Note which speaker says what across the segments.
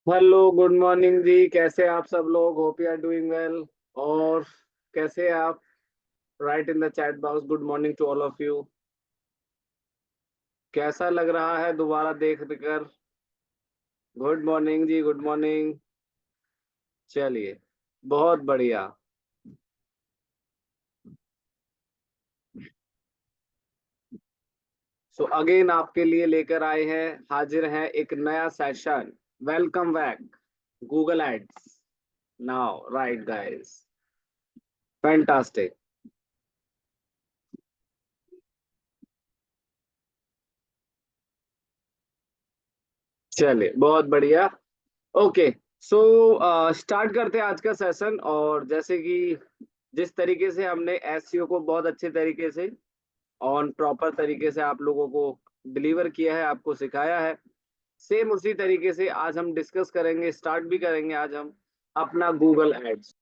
Speaker 1: Hello, good morning जी। कैसे आप सब लोग? Hope you are doing well. और कैसे आप? Write in the chat box good morning to all of you. कैसा लग रहा है दोबारा देख कर? गुड मॉर्निंग जी, गुड मॉर्निंग। चलिए, बहुत बढ़िया। सो अगेन आपके लिए लेकर आए हैं, हाजिर हैं एक नया session. Welcome back. Google Ads now, right guys. Fantastic. चलिए, बहुत बढ़िया। ओके। सो स्टार्ट करते हैं आज का सेशन। और जैसे कि जिस तरीके से हमने एसईओ को बहुत अच्छे तरीके से ऑन प्रॉपर तरीके से आप लोगों को डिलीवर किया है, आपको सिखाया है, सेम उसी तरीके से आज हम डिस्कस करेंगे, स्टार्ट भी करेंगे आज हम अपना गूगल एड्स।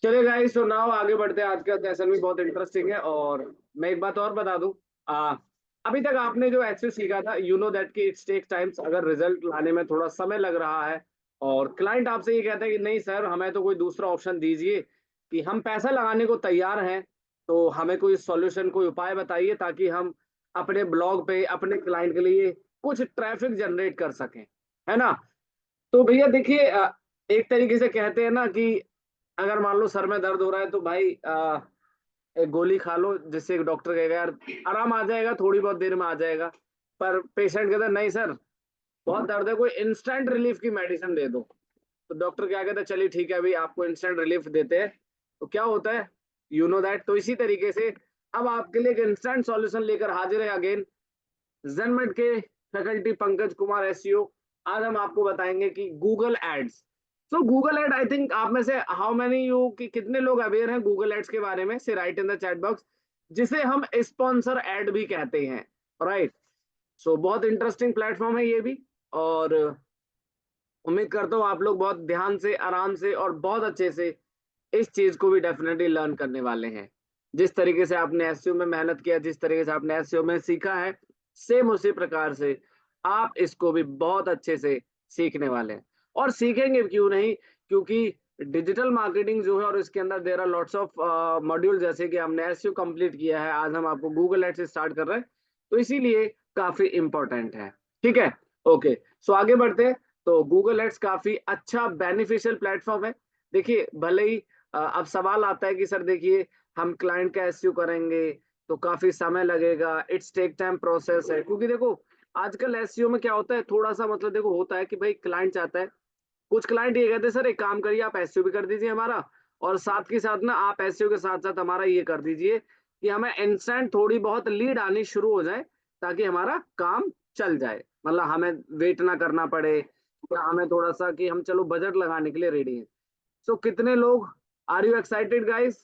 Speaker 1: चलिए गाइस, तो नाउ आगे बढ़ते हैं। आज का सेशन भी बहुत इंटरेस्टिंग है। और मैं एक बात और बता दूं, आ, अभी तक आपने जो एचएस सीखा था, यू नो दैट कि इट्स टेक टाइम्स। अगर रिजल्ट लाने में थोड़ा समय लग रहा है और क्लाइंट आपसे ये कहता है कि नहीं सर, हमें तो कोई दूसरा ऑप्शन दीजिए, कि हम पैसा लगाने को तैयार हैं, तो हमें कोई सॉल्यूशन, कोई उपाय बताइए ताकि हम अपने ब्लॉग पे अपने क्लाइंट के लिए कुछ ट्रैफिक जनरेट कर सकें, है ना? तो भैया देखिए, एक तरीके से कहते हैं ना कि अगर मान लो सर में दर्द हो रहा है तो भाई एक गोली खा लो, जिससे एक डॉक्टर कहेगा यार आराम आ जाएगा, थोड़ी बहुत देर में आ जाएगा। पर पेशेंट कहता है नहीं सर, बहुत दर्द है, कोई इंस्टेंट रिलीफ की मेडिसिन दे दो। तो डॉक्टर क्या कहता है, चलिए ठीक है, अभी आपको इंस्टेंट रिलीफ देते हैं। तो क्या होता है, यू नो दैट। तो इसी तरीके से अब आपके लिए एक इंस्टेंट सॉल्यूशन लेकर हाजिर है अगेन जेनमेट के फैकल्टी पंकज कुमार एसईओ। आज हम आपको बताएंगे कि Google Ads. So Google ad, I think आप में से हाउ मेनी यू, कि कितने लोग अवेयर हैं गूगल एड्स के बारे में, से write in the chat box, जिसे हम स्पॉन्सर एड भी कहते हैं। राइट। सो बहुत इंटरेस्टिंग प्लेटफॉर्म है ये भी। और उम्मीद करता हूँ आप लोग बहुत ध्यान से, आराम से और बहुत अच्छे से इस चीज को भी डेफिनेटली लर्न करने वाले हैं। जिस तरीके से आपने एसईओ में मेहनत किया, जिस तरीके से आपने एसईओ में सीखा है, सेम उसी प्रकार से आप इसको भी बहुत अच्छे से सीखने वाले हैं। और सीखेंगे क्यों नहीं, क्योंकि डिजिटल मार्केटिंग जो है और इसके अंदर there are lots of module. जैसे कि हमने एसईओ कंप्लीट किया है, आज हम आपको गूगल एड से स्टार्ट कर रहे हैं, तो इसीलिए काफी इंपॉर्टेंट है। ठीक है। ओके। सो आगे बढ़ते हैं। तो गूगल एड्स काफी अच्छा बेनिफिशियल प्लेटफॉर्म है। देखिए, भले ही अब सवाल आता है कि सर देखिए, हम क्लाइंट का एसईओ करेंगे तो काफी समय लगेगा, इट्स टेक टाइम प्रोसेस है। क्योंकि देखो, आजकल एसईओ में क्या होता है, थोड़ा सा मतलब देखो होता है कि भाई क्लाइंट चाहता है, कुछ क्लाइंट ये कहते हैं सर एक काम करिए, आप एसईओ भी कर दीजिए हमारा, और साथ के साथ ना आप एसईओ के साथ साथ हमारा ये कर दीजिए कि हमें इंस्टेंट थोड़ी बहुत लीड आनी शुरू हो जाए, ताकि हमारा काम चल जाए, मतलब हमें वेट ना करना पड़े, या हमें थोड़ा सा कि हम चलो बजट लगाने के लिए रेडी हैं। सो कितने लोग, आर यू एक्साइटेड गाइस?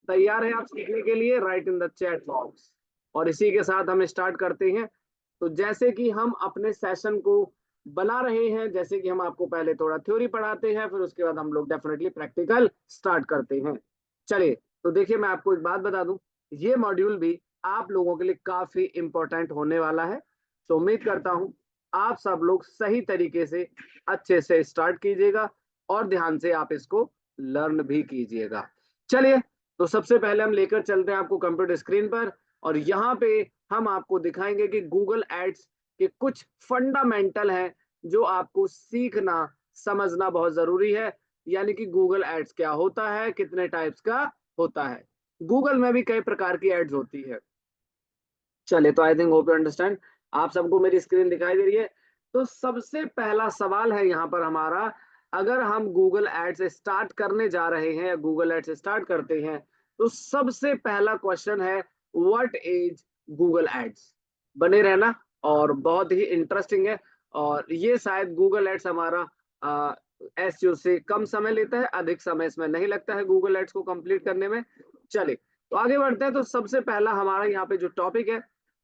Speaker 1: तैयार हैं आप सीखने के लिए? Right in the chat box. और इसी के साथ हम स्टार्ट करते हैं। तो जैसे कि हम अपने सेशन को बना रहे हैं, जैसे कि हम आपको पहले थोड़ा थ्योरी पढ़ाते हैं, फिर उसके बाद हम लोग डेफिनेटली प्रैक्टिकल स्टार्ट करते हैं। चलिए, तो देखिए मैं आपको एक बात बता दूं, ये मॉड्यूल भी आप लोगों के लिए काफी इंपॉर्टेंट होने वाला है। तो उम्मीद करता हूं आप सब लोग सही तरीके से अच्छे से स्टार्ट कीजिएगा और ध्यान से आप इसको लर्न भी कीजिएगा। चलिए, तो सबसे पहले हम लेकर चलते हैं आपको कंप्यूटर स्क्रीन पर, और यहाँ पे हम आपको दिखाएंगे कि गूगल एड्स के कुछ फंडामेंटल हैं जो आपको सीखना, समझना बहुत जरूरी है। यानी कि गूगल एड्स क्या होता है, कितने टाइप्स का होता है। गूगल में भी कई प्रकार की एड्स होती है। चलिए, तो आई थिंक होप यू अंडरस्टैंड। आप सबको मेरी स्क्रीन दिखाई दे रही है? तो सबसे पहला सवाल है यहाँ पर हमारा, अगर हम गूगल एड्स स्टार्ट करने जा रहे हैं या गूगल एड्स स्टार्ट करते हैं, तो सबसे पहला क्वेश्चन है, व्हाट इज गूगल एड्स? बने रहना, और बहुत ही इंटरेस्टिंग है। और ये शायद गूगल एड्स हमारा एसईओ से कम समय लेता है, अधिक समय इसमें नहीं लगता है गूगल एड्स को कंप्लीट करने में। चलिए तो आगे बढ़ते हैं। तो सबसे पहला हमारा यहाँ पे जो टॉपिक है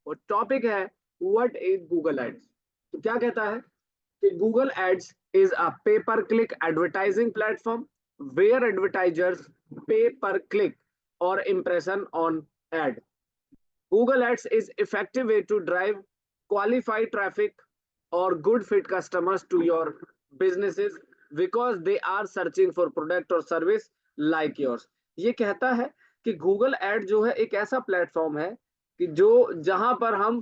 Speaker 1: वो टॉपिक है व्हाट इज गूगल एड्स। तो क्या कहता है कि Google Ads is a pay per click advertising platform where advertisers pay per click और impression on ad. Google Ads is effective way to drive qualified traffic or good fit customers to your businesses because they are searching for product or service like yours. ये कहता है कि Google ad जो है एक ऐसा platform है कि जो जहां पर हम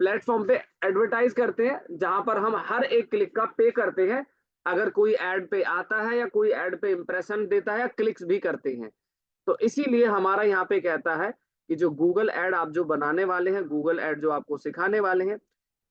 Speaker 1: प्लेटफॉर्म पे एडवर्टाइज करते हैं, जहां पर हम हर एक क्लिक का पे करते हैं अगर कोई एड पे आता है या कोई एड पे इंप्रेशन देता है या क्लिक्स भी करते हैं। तो इसीलिए हमारा यहाँ पे कहता है कि जो गूगल एड आप जो बनाने वाले हैं, गूगल एड जो आपको सिखाने वाले हैं,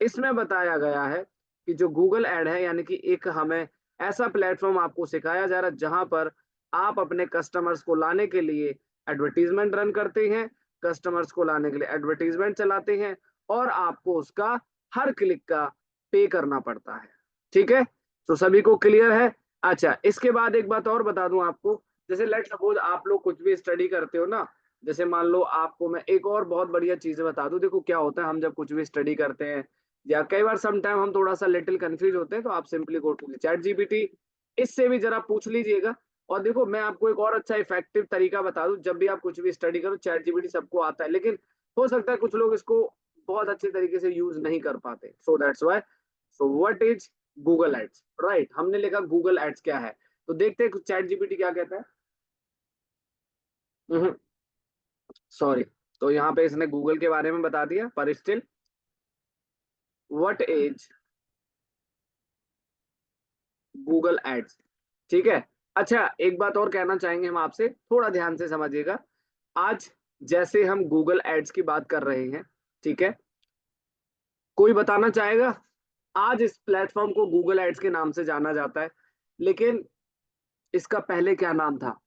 Speaker 1: इसमें बताया गया है कि जो गूगल एड है यानी कि एक हमें ऐसा प्लेटफॉर्म आपको सिखाया जा रहा है जहां पर आप अपने कस्टमर्स को लाने के लिए एडवर्टीजमेंट रन करते हैं, कस्टमर्स को लाने के लिए एडवर्टीजमेंट चलाते हैं और आपको उसका हर क्लिक का पे करना पड़ता है। ठीक है, तो सभी को क्लियर है। अच्छा, इसके बाद एक बात और बता दूं आपको, जैसे लेट सपोज आप लोग कुछ भी स्टडी करते हो ना, जैसे मान लो आपको मैं एक और बहुत बढ़िया चीज बता दूं। देखो क्या होता है, हम जब कुछ भी स्टडी करते हैं या कई बार सम टाइम हम थोड़ा सा लिटिल कंफ्यूज होते हैं तो आप simply go to ChatGPT, इससे भी जरा पूछ लीजिएगा। और देखो मैं आपको एक और अच्छा इफेक्टिव तरीका बता दूं, जब भी आप कुछ भी स्टडी करो, चैट जीपीटी सबको आता है लेकिन हो सकता है कुछ लोग इसको बहुत अच्छे तरीके से यूज नहीं कर पाते। So that's why, so what is Google Ads, right. हमने लिखा गूगल एड्स क्या है, तो देखते हैं चैट जीपीटी क्या कहता है। सॉरी, तो यहाँ पे इसने गूगल के बारे में बता दिया, पर still what is Google Ads. ठीक है। अच्छा, एक बात और कहना चाहेंगे हम आपसे, थोड़ा ध्यान से समझिएगा। आज जैसे हम गूगल एड्स की बात कर रहे हैं, ठीक है, कोई बताना चाहेगा आज इस प्लेटफॉर्म को गूगल एड्स के नाम से जाना जाता है, लेकिन इसका पहले क्या नाम था?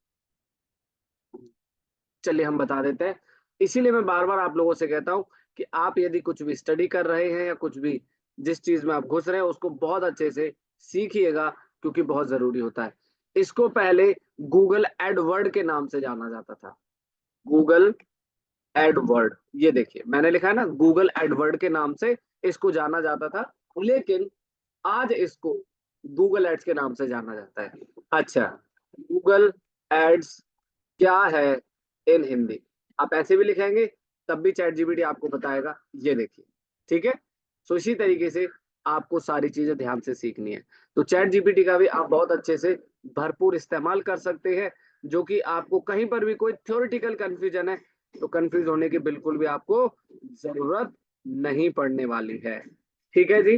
Speaker 1: चलिए हम बता देते हैं। इसीलिए मैं बार बार आप लोगों से कहता हूं कि आप यदि कुछ भी स्टडी कर रहे हैं या कुछ भी जिस चीज में आप घुस रहे हैं उसको बहुत अच्छे से सीखिएगा, क्योंकि बहुत जरूरी होता है। इसको पहले गूगल एडवर्ड के नाम से जाना जाता था। गूगल एडवर्ड, ये देखिए मैंने लिखा है ना, गूगल एडवर्ड के नाम से इसको जाना जाता था, लेकिन आज इसको गूगल एड्स के नाम से जाना जाता है। अच्छा, गूगल एड्स क्या है इन हिंदी, आप ऐसे भी लिखेंगे तब भी चैट जीपीटी आपको बताएगा। ये देखिए, ठीक है। सो इसी तरीके से आपको सारी चीजें ध्यान से सीखनी है। तो चैट जीपीटी का भी आप बहुत अच्छे से भरपूर इस्तेमाल कर सकते हैं, जो कि आपको कहीं पर भी कोई थ्योरेटिकल कंफ्यूजन है तो कंफ्यूज होने की बिल्कुल भी आपको जरूरत नहीं पड़ने वाली है। ठीक है जी,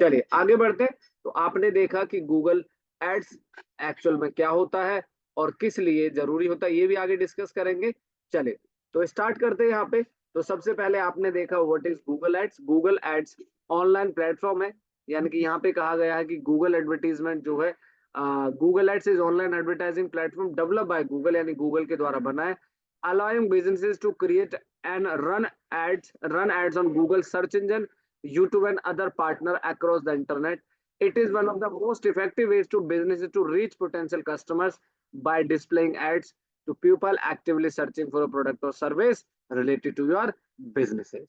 Speaker 1: चलिए आगे बढ़ते हैं। तो आपने देखा कि गूगल एड्स एक्चुअल में क्या होता है और किस लिए जरूरी होता है, ये भी आगे डिस्कस करेंगे। चलिए तो स्टार्ट करते हैं यहाँ पे। तो सबसे पहले आपने देखा what is Google Ads. Google Ads online platform है, यानी कि यहाँ पे कहा गया है कि गूगल एडवर्टीजमेंट जो है, Google Ads is online advertising platform develop by Google, यानी गूगल के द्वारा बना है, allowing businesses to create and run ads on Google search engine, YouTube and other partner across the internet. It is one of the most effective ways to businesses to reach potential customers by displaying ads to people actively searching for a product or service related to your businesses.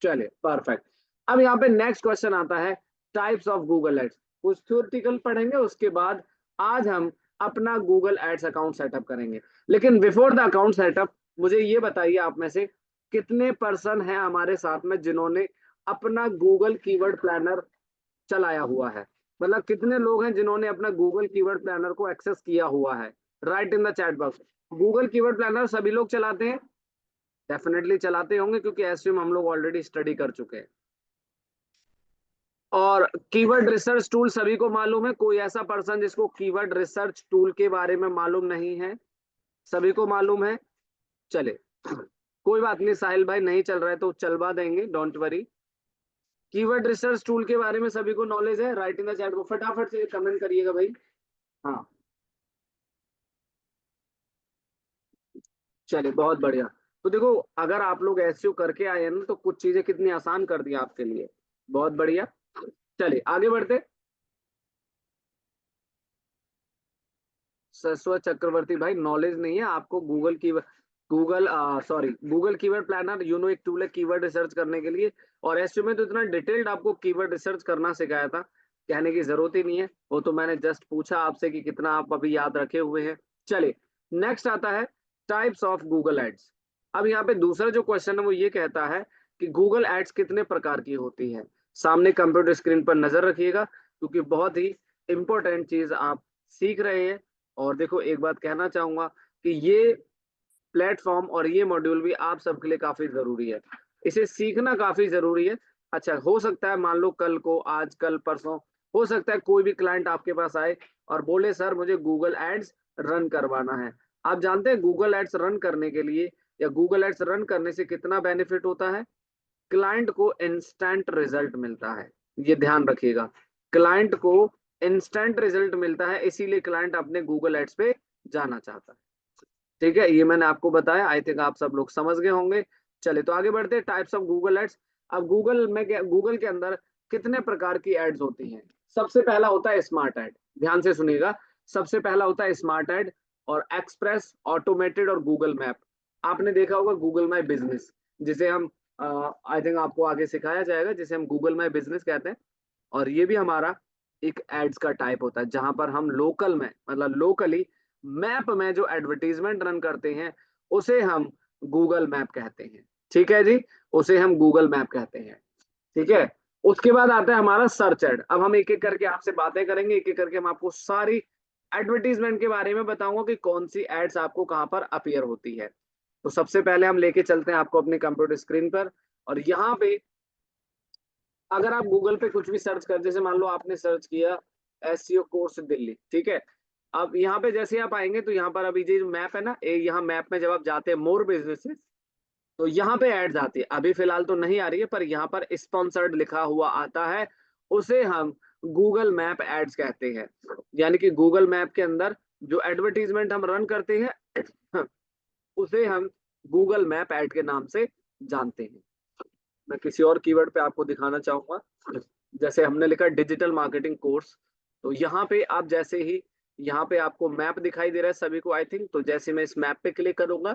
Speaker 1: चलिए perfect. अब यहाँ पे next question आता है types of Google ads. कुछ theoretical पढ़ेंगे, उसके बाद आज हम अपना गूगल एड्स अकाउंट सेटअप करेंगे। लेकिन बिफोर द अकाउंट सेटअप मुझे ये बताइए आप में से कितने पर्सन हैं हमारे साथ में जिन्होंने अपना गूगल कीवर्ड प्लानर चलाया हुआ है, मतलब कितने लोग हैं जिन्होंने अपना गूगल कीवर्ड प्लानर को एक्सेस किया हुआ है। Write in the chat box. Google keyword planner सभी लोग चलाते हैं? डेफिनेटली चलाते होंगे, क्योंकि एसवीएम हम लोग ऑलरेडी स्टडी कर चुके हैं। और कीवर्ड रिसर्च टूल सभी को मालूम है? कोई ऐसा पर्सन जिसको कीवर्ड रिसर्च टूल के बारे में मालूम नहीं है? सभी को मालूम है। चले कोई बात नहीं, साहिल भाई नहीं चल रहा है तो चलवा देंगे, don't worry. Keyword research tool के बारे में सभी को नॉलेज है? राइट इन द चैट को फटाफट से कमेंट करिएगा भाई। हाँ, चलिए बहुत बढ़िया। तो देखो अगर आप लोग एसईओ करके आए हैं ना तो कुछ चीजें कितनी आसान कर दी आपके लिए, बहुत बढ़िया। चलिए आगे बढ़ते। सरस्वत चक्रवर्ती भाई, नॉलेज नहीं है आपको गूगल की, गूगल कीवर्ड प्लानर, एक टूल है कीवर्ड रिसर्च करने के लिए। और एसईओ में तो इतना डिटेल्ड आपको कीवर्ड रिसर्च करना सिखाया था, कहने की जरूरत ही नहीं है। वो तो मैंने जस्ट पूछा आपसे कि कितना आप अभी याद रखे हुए हैं। चलिए, नेक्स्ट आता है टाइप्स ऑफ गूगल एड्स। अब यहाँ पे दूसरा जो क्वेश्चन है वो ये कहता है कि गूगल एड्स कितने प्रकार की होती है। सामने कंप्यूटर स्क्रीन पर नजर रखिएगा, क्योंकि बहुत ही इंपॉर्टेंट चीज आप सीख रहे हैं। और देखो, एक बात कहना चाहूंगा कि ये प्लेटफॉर्म और ये मॉड्यूल भी आप सबके लिए काफी जरूरी है, इसे सीखना काफी जरूरी है। अच्छा, हो सकता है मान लो कल को, आज कल परसों, हो सकता है कोई भी क्लाइंट आपके पास आए और बोले सर मुझे गूगल एड्स रन करवाना है। आप जानते हैं गूगल एड्स रन करने के लिए या गूगल एड्स रन करने से कितना बेनिफिट होता है? क्लाइंट को इंस्टेंट रिजल्ट मिलता है, ये ध्यान रखिएगा। क्लाइंट को इंस्टेंट रिजल्ट मिलता है, इसीलिए क्लाइंट अपने गूगल एड्स पे जाना चाहता है। ठीक है, ये मैंने आपको बताया, आई थिंक आप सब लोग समझ गए होंगे। चलिए तो आगे बढ़ते हैं, टाइप्स ऑफ गूगल एड्स। अब गूगल के अंदर कितने प्रकार की एड्स होती हैं? सबसे पहला होता है स्मार्ट एड, ध्यान से सुनिएगा। सबसे पहला होता है स्मार्ट एड, और एक्सप्रेस, ऑटोमेटेड और गूगल मैप। आपने देखा होगा गूगल माई बिजनेस, जिसे हम, आई थिंक आपको आगे सिखाया जाएगा, जिसे हम गूगल माई बिजनेस कहते हैं। और ये भी हमारा एक एड्स का टाइप होता है, जहां पर हम लोकल में, मतलब लोकली मैप में जो एडवर्टीजमेंट रन करते हैं उसे हम गूगल मैप कहते हैं। ठीक है जी, उसे हम गूगल मैप कहते हैं। ठीक है, उसके बाद आता है हमारा सर्च एड। अब हम एक एक करके आपसे बातें करेंगे, एक एक करके हम आपको सारी एडवर्टीजमेंट के बारे में बताऊंगा कि कौन सी एड्स आपको कहाँ पर अपीयर होती है। तो सबसे पहले हम लेके चलते हैं आपको अपने कंप्यूटर स्क्रीन पर, और यहाँ पे अगर आप गूगल पे कुछ भी सर्च कर, जैसे मान लो आपने सर्च किया एसईओ कोर्स दिल्ली, ठीक है। अब यहाँ पे जैसे आप आएंगे तो यहाँ पर अभी ये जो मैप है ना, यहाँ मैप में जब आप जाते हैं मोर बिजनेसेस, तो यहाँ पे एड्स आती है। अभी फिलहाल तो नहीं आ रही है, पर यहाँ पर स्पॉन्सर्ड लिखा हुआ आता है, उसे हम गूगल मैप एड्स कहते हैं। यानी कि गूगल मैप के अंदर जो एडवर्टीजमेंट हम रन करते हैं उसे हम गूगल मैप एड के नाम से जानते हैं। मैं किसी और कीवर्ड पे आपको दिखाना चाहूंगा, जैसे हमने लिखा डिजिटल मार्केटिंग कोर्स। तो यहाँ पे आप जैसे ही, यहाँ पे आपको मैप दिखाई दे रहा है सभी को आई थिंक, तो जैसे मैं इस मैप पे क्लिक करूंगा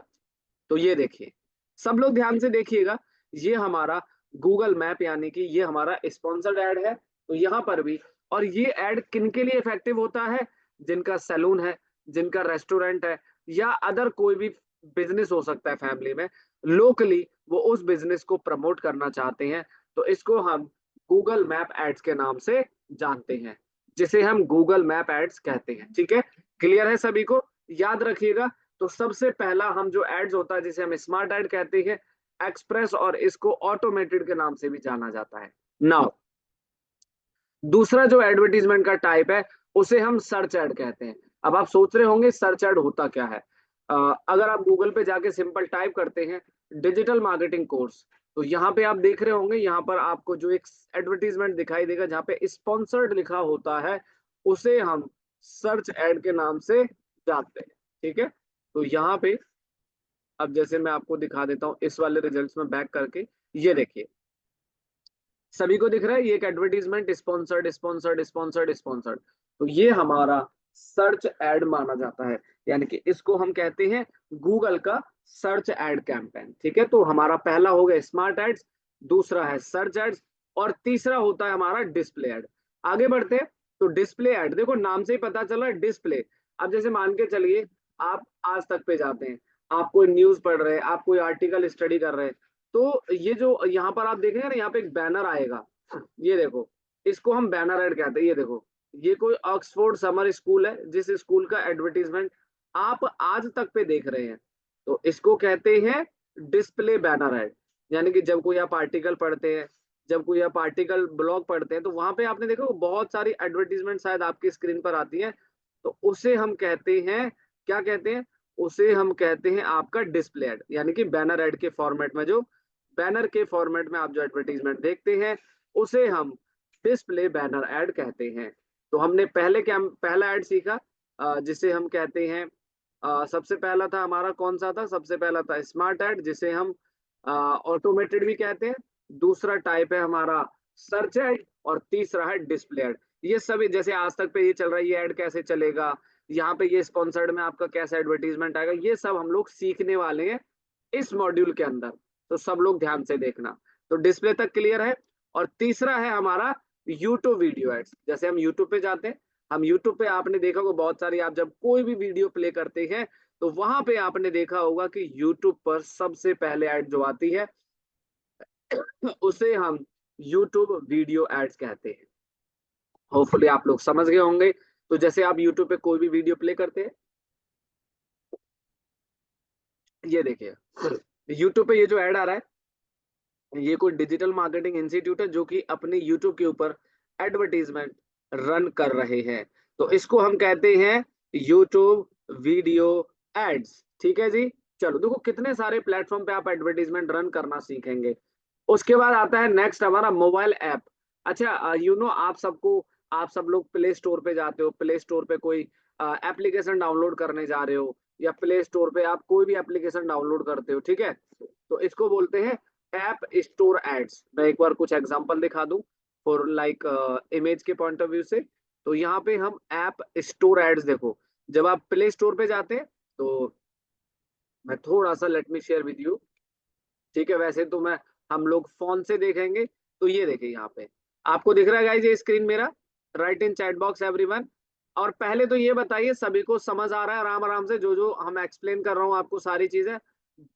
Speaker 1: तो ये देखिए, सब लोग ध्यान से देखिएगा, ये हमारा गूगल मैप, यानी कि ये हमारा स्पॉन्सर्ड ऐड है। तो यहाँ पर भी, और ये ऐड किन के लिए इफेक्टिव होता है? जिनका सैलून है, जिनका रेस्टोरेंट है, या अदर कोई भी बिजनेस हो सकता है फैमिली में, लोकली वो उस बिजनेस को प्रमोट करना चाहते हैं, तो इसको हम गूगल मैप एड्स के नाम से जानते हैं, जिसे हम गूगल मैप एड्स कहते हैं। ठीक है, क्लियर है सभी को? याद रखिएगा। तो सबसे पहला हम जो एड्स होता है जिसे हम स्मार्ट एड कहते हैं, एक्सप्रेस, और इसको ऑटोमेटेड के नाम से भी जाना जाता है। नाउ दूसरा जो एडवर्टीजमेंट का टाइप है उसे हम सर्च एड कहते हैं। अब आप सोच रहे होंगे सर्च एड होता क्या है? अगर आप गूगल पे जाके सिंपल टाइप करते हैं डिजिटल मार्केटिंग कोर्स, तो यहाँ पे आप देख रहे होंगे, यहाँ पर आपको जो एक एडवर्टीजमेंट दिखाई देगा जहाँ पे स्पॉन्सर्ड लिखा होता है, उसे हम सर्च एड के नाम से जानते हैं। ठीक है, तो यहाँ पे अब जैसे मैं आपको दिखा देता हूँ इस वाले रिजल्ट्स में बैक करके, ये देखिए, सभी को दिख रहा है ये एक advertisement, sponsored sponsored sponsored sponsored. तो ये हमारा सर्च एड माना जाता है, यानी कि इसको हम कहते हैं गूगल का सर्च एड कैंपेन। ठीक है, तो हमारा पहला हो गया स्मार्ट एड्स, दूसरा है सर्च एड्स, और तीसरा होता है हमारा डिस्प्ले एड। आगे बढ़ते हैं, तो डिस्प्ले एड, देखो नाम से ही पता चला डिस्प्ले। अब जैसे मान के चलिए आप आज तक पे जाते हैं, आप कोई न्यूज पढ़ रहे हैं, आप कोई आर्टिकल स्टडी कर रहे हैं, तो ये जो यहाँ पर आप देखेंगे ना, यहाँ पे एक बैनर आएगा, ये देखो, इसको हम बैनर एड कहते हैं। ये देखो, ये कोई ऑक्सफोर्ड समर स्कूल है, जिस स्कूल का एडवर्टीजमेंट आप आज तक पे देख रहे हैं, तो इसको कहते हैं डिस्प्ले बैनर एड। यानी कि जब कोई आप आर्टिकल पढ़ते हैं, जब कोई आप आर्टिकल ब्लॉग पढ़ते हैं, तो वहां पे आपने देखा बहुत सारी एडवर्टीजमेंट शायद आपकी स्क्रीन पर आती है, तो उसे हम कहते हैं, क्या कहते हैं? उसे हम कहते हैं आपका डिस्प्ले एड, यानी कि बैनर एड के फॉर्मेट में, जो बैनर के फॉर्मेट में आप जो एडवर्टीजमेंट देखते हैं उसे हम डिस्प्ले बैनर एड कहते हैं। तो हमने पहले क्या, पहला एड सीखा जिसे हम कहते हैं, सबसे पहला था हमारा कौन सा था? सबसे पहला था स्मार्ट एड, जिसे हम ऑटोमेटेड भी कहते हैं। दूसरा टाइप है हमारा सर्च एड, और तीसरा है डिस्प्ले एड। ये सभी जैसे आज तक पे ये चल रहा है, ये एड कैसे चलेगा, यहाँ पे ये स्पॉन्सर्ड में आपका कैसा एडवर्टीजमेंट आएगा, ये सब हम लोग सीखने वाले हैं इस मॉड्यूल के अंदर। तो सब लोग ध्यान से देखना। तो डिस्प्ले तक क्लियर है। और तीसरा है हमारा यूट्यूब वीडियो एड्स। जैसे हम यूट्यूब पे जाते हैं, हम यूट्यूब पे आपने देखा होगा बहुत सारी, आप जब कोई भी वीडियो प्ले करते हैं तो वहां पे आपने देखा होगा कि यूट्यूब पर सबसे पहले ऐड जो आती है उसे हम यूट्यूब वीडियो एड्स कहते हैं। होपफुली आप लोग समझ गए होंगे। तो जैसे आप यूट्यूब पे कोई भी वीडियो प्ले करते हैं, ये देखिए यूट्यूब पे ये जो ऐड आ रहा है, ये कोई डिजिटल मार्केटिंग इंस्टीट्यूट है जो कि अपने यूट्यूब के ऊपर एडवर्टीजमेंट रन कर रहे हैं। तो इसको हम कहते हैं यूट्यूब वीडियो एड्स। ठीक है जी। चलो देखो कितने सारे प्लेटफॉर्म पे आप एडवर्टीजमेंट रन करना सीखेंगे। उसके बाद आता है नेक्स्ट हमारा मोबाइल ऐप। अच्छा आप सब लोग प्ले स्टोर पे जाते हो, प्ले स्टोर पे कोई एप्लीकेशन डाउनलोड करने जा रहे हो, या प्ले स्टोर पे आप कोई भी एप्लीकेशन डाउनलोड करते हो, ठीक है। तो इसको बोलते हैं ऐप स्टोर एड्स। मैं एक बार कुछ एग्जांपल दिखा दूं फॉर लाइक इमेज के पॉइंट ऑफ व्यू से। तो यहाँ पे हम ऐप स्टोर एड्स देखो, जब आप प्ले स्टोर पे जाते हैं तो मैं थोड़ा सा let me share with you. ठीक है, वैसे तो मैं हम लोग फोन से देखेंगे। तो ये देखिए यहाँ पे आपको दिख रहा है गाइस ये स्क्रीन मेरा, राइट इन चैट बॉक्स एवरीवन। और पहले तो ये बताइए सभी को समझ आ रहा है आराम आराम से, जो जो हम एक्सप्लेन कर रहा हूँ आपको सारी चीजें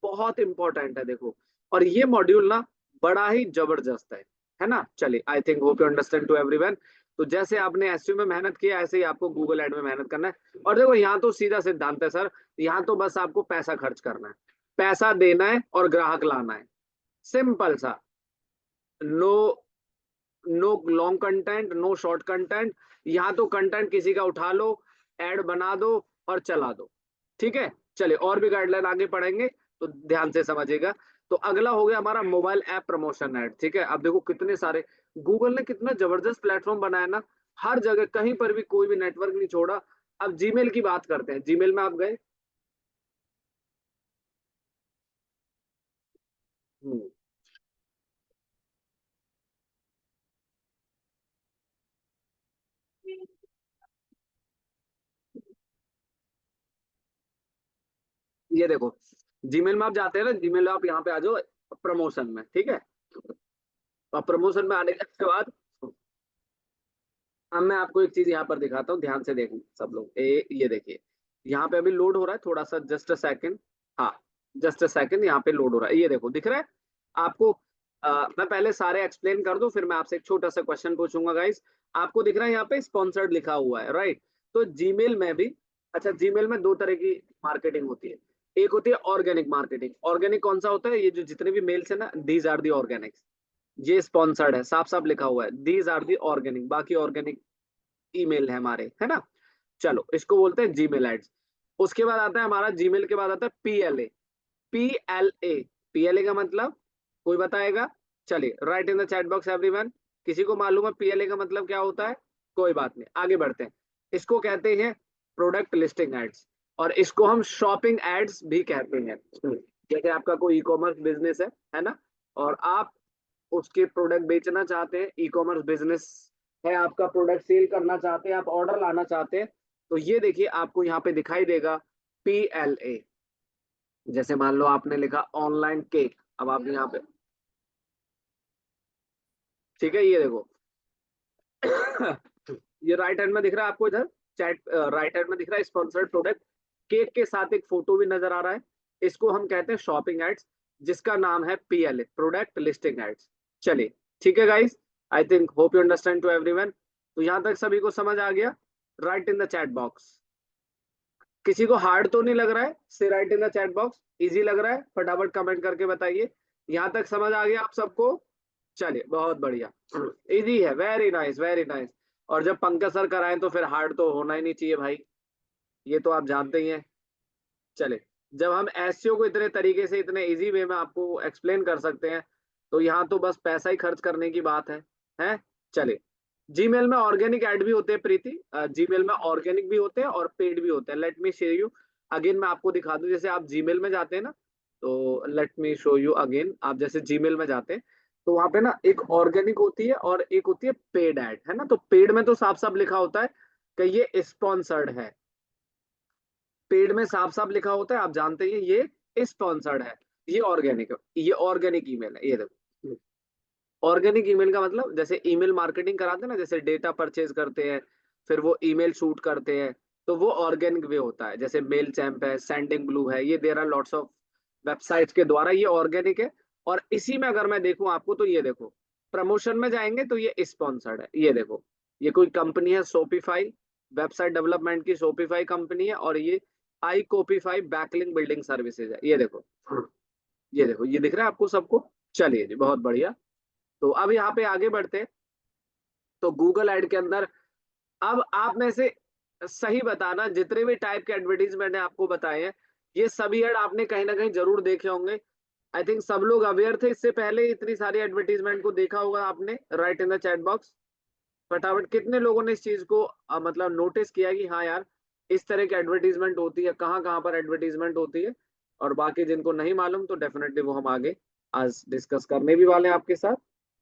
Speaker 1: बहुत इंपॉर्टेंट है देखो। और ये मॉड्यूल ना बड़ा ही जबरदस्त है ना। चलिए I think hope you understand to everyone. तो जैसे आपने एसईओ में मेहनत किया ऐसे ही आपको गूगल एड में मेहनत करना है। और देखो यहाँ तो सीधा सिद्धांत है सर, यहाँ तो बस आपको पैसा खर्च करना है, पैसा देना है और ग्राहक लाना है। सिंपल सा। No no long content, no short content. यहाँ तो कंटेंट किसी का उठा लो, एड बना दो और चला दो। ठीक है। चलिए और भी गाइडलाइन आगे पढ़ेंगे तो ध्यान से समझिएगा। तो अगला हो गया हमारा मोबाइल ऐप प्रमोशन ऐड। ठीक है। अब देखो कितने सारे गूगल ने कितना जबरदस्त प्लेटफॉर्म बनाया ना, हर जगह कहीं पर भी कोई भी नेटवर्क नहीं छोड़ा। अब जीमेल की बात करते हैं। जीमेल में आप गए। हम्म, ये देखो जीमेल में आप जाते हैं ना, जीमेल में आप यहाँ पे आ जाओ प्रमोशन में। ठीक है। और प्रमोशन में आने के बाद अब मैं आपको एक चीज यहाँ पर दिखाता हूँ, ध्यान से देखना सब लोग। ये देखिए यहाँ पे अभी लोड हो रहा है थोड़ा सा, जस्ट अ सेकंड। हाँ, जस्ट अ सेकंड, यहाँ पे लोड हो रहा है। ये देखो दिख रहा है आपको। मैं पहले सारे एक्सप्लेन कर दूं फिर मैं आपसे एक छोटा सा क्वेश्चन पूछूंगा गाइस। आपको दिख रहा है यहाँ पे स्पॉन्सर्ड लिखा हुआ है, राइट। तो जीमेल में भी, अच्छा जीमेल में दो तरह की मार्केटिंग होती है। एक होती है ऑर्गेनिक मार्केटिंग। ऑर्गेनिक कौन सा होता है, ये जो जितने भी मेल्स है ना, दीज आर दी ऑर्गेनिक। ये स्पॉन्सर्ड है, साफ साफ लिखा हुआ है दीज आर दी ऑर्गेनिक, बाकी ऑर्गेनिक ईमेल है हमारे, है ना। चलो इसको बोलते हैं जीमेल एड्स। उसके बाद आता है हमारा जीमेल के बाद आता है पीएलए। पीएलए, पीएलए का मतलब कोई बताएगा। चलिए right in the chat box everyone. किसी को मालूम है पीएलए का मतलब क्या होता है? कोई बात नहीं, आगे बढ़ते हैं। इसको कहते हैं प्रोडक्ट लिस्टिंग एड्स, और इसको हम शॉपिंग एड्स भी कहते हैं। जैसे आपका कोई ई कॉमर्स बिजनेस है ना, और आप उसके प्रोडक्ट बेचना चाहते हैं, ई कॉमर्स बिजनेस है आपका, प्रोडक्ट सेल करना चाहते हैं, आप ऑर्डर लाना चाहते हैं, तो ये देखिए आपको यहाँ पे दिखाई देगा पीएलए। जैसे मान लो आपने लिखा ऑनलाइन केक, अब आप यहाँ पे, ठीक है, ये देखो ये राइट हैंड में दिख रहा है आपको इधर, चैट राइट हैंड में दिख रहा है स्पॉन्सर्ड प्रोडक्ट, केक के साथ एक फोटो भी नजर आ रहा है। इसको हम कहते हैं शॉपिंग एड्स, जिसका नाम है पीएलए, प्रोडक्ट लिस्टिंग एड्स। चलिए ठीक है guys, I think hope you understand to everyone. तो यहाँ तक सभी को समझ आ गया? Write in the chat box. किसी को हार्ड तो नहीं लग रहा है? से write in the chat box. Easy लग रहा है? फटाफट कमेंट करके बताइए। यहाँ तक समझ आ गया आप सबको? चलिए बहुत बढ़िया, इजी है, वेरी नाइस वेरी नाइस। और जब पंकज सर कराएं तो फिर हार्ड तो होना ही नहीं चाहिए भाई, ये तो आप जानते ही हैं। चले, जब हम एसईओ को इतने तरीके से इतने इजी वे में आपको एक्सप्लेन कर सकते हैं, तो यहाँ तो बस पैसा ही खर्च करने की बात है। चले, जीमेल में ऑर्गेनिक ऐड भी होते हैं प्रीति, जीमेल में ऑर्गेनिक भी होते हैं और पेड भी होते हैं। Let me share you again, मैं आपको दिखा दूं। जैसे आप जीमेल में जाते हैं ना, तो let me show you again. आप जैसे जीमेल में जाते हैं तो वहां पे ना एक ऑर्गेनिक होती है और एक होती है पेड ऐड, है ना। तो पेड में तो साफ साफ लिखा होता है कि ये स्पॉन्सर्ड है, पेड में साफ साफ लिखा होता है, आप जानते हैं ये स्पॉन्सर्ड है, ये ऑर्गेनिक, ये ऑर्गेनिक ईमेल है। ये देखो, ऑर्गेनिक ईमेल का मतलब जैसे ईमेल मार्केटिंग कराते हैं ना, जैसे डेटा परचेज करते हैं, फिर वो ईमेल शूट करते हैं, तो वो ऑर्गेनिक वे होता है। जैसे मेल चैम्प है, सेंडिंग ब्लू है, ये there are lots of websites के द्वारा ये ऑर्गेनिक है। और इसी में अगर मैं देखूं आपको, तो ये देखो, प्रमोशन में जाएंगे तो ये स्पॉन्सर्ड है। ये देखो, ये कोई कंपनी है शॉपिफाई, वेबसाइट डेवलपमेंट की शॉपिफाई कंपनी है, और ये आई कॉपीफाई बैकलिंक बिल्डिंग सर्विसेज है। ये देखो, ये देखो, ये दिख रहा है आपको सबको। चलिए जी, बहुत बढ़िया। तो अब यहाँ पे आगे बढ़ते हैं। तो गूगल ऐड के अंदर अब आप में से सही बताना, जितने भी टाइप के एडवर्टीजमेंट है आपको बताए हैं, ये सभी ऐड आपने कहीं ना कहीं जरूर देखे होंगे। आई थिंक सब लोग अवेयर थे इससे पहले, इतनी सारी एडवर्टीजमेंट को देखा होगा आपने, right in the chat box. फटाफट कितने लोगों ने इस चीज को मतलब नोटिस किया कि हाँ यार, इस तरह की एडवर्टीजमेंट होती है, कहाँ कहाँ पर एडवर्टीजमेंट होती है। और बाकी जिनको नहीं मालूम तो डेफिनेटली वो हम आगे आज डिस्कस करने भी वाले हैं आपके साथ।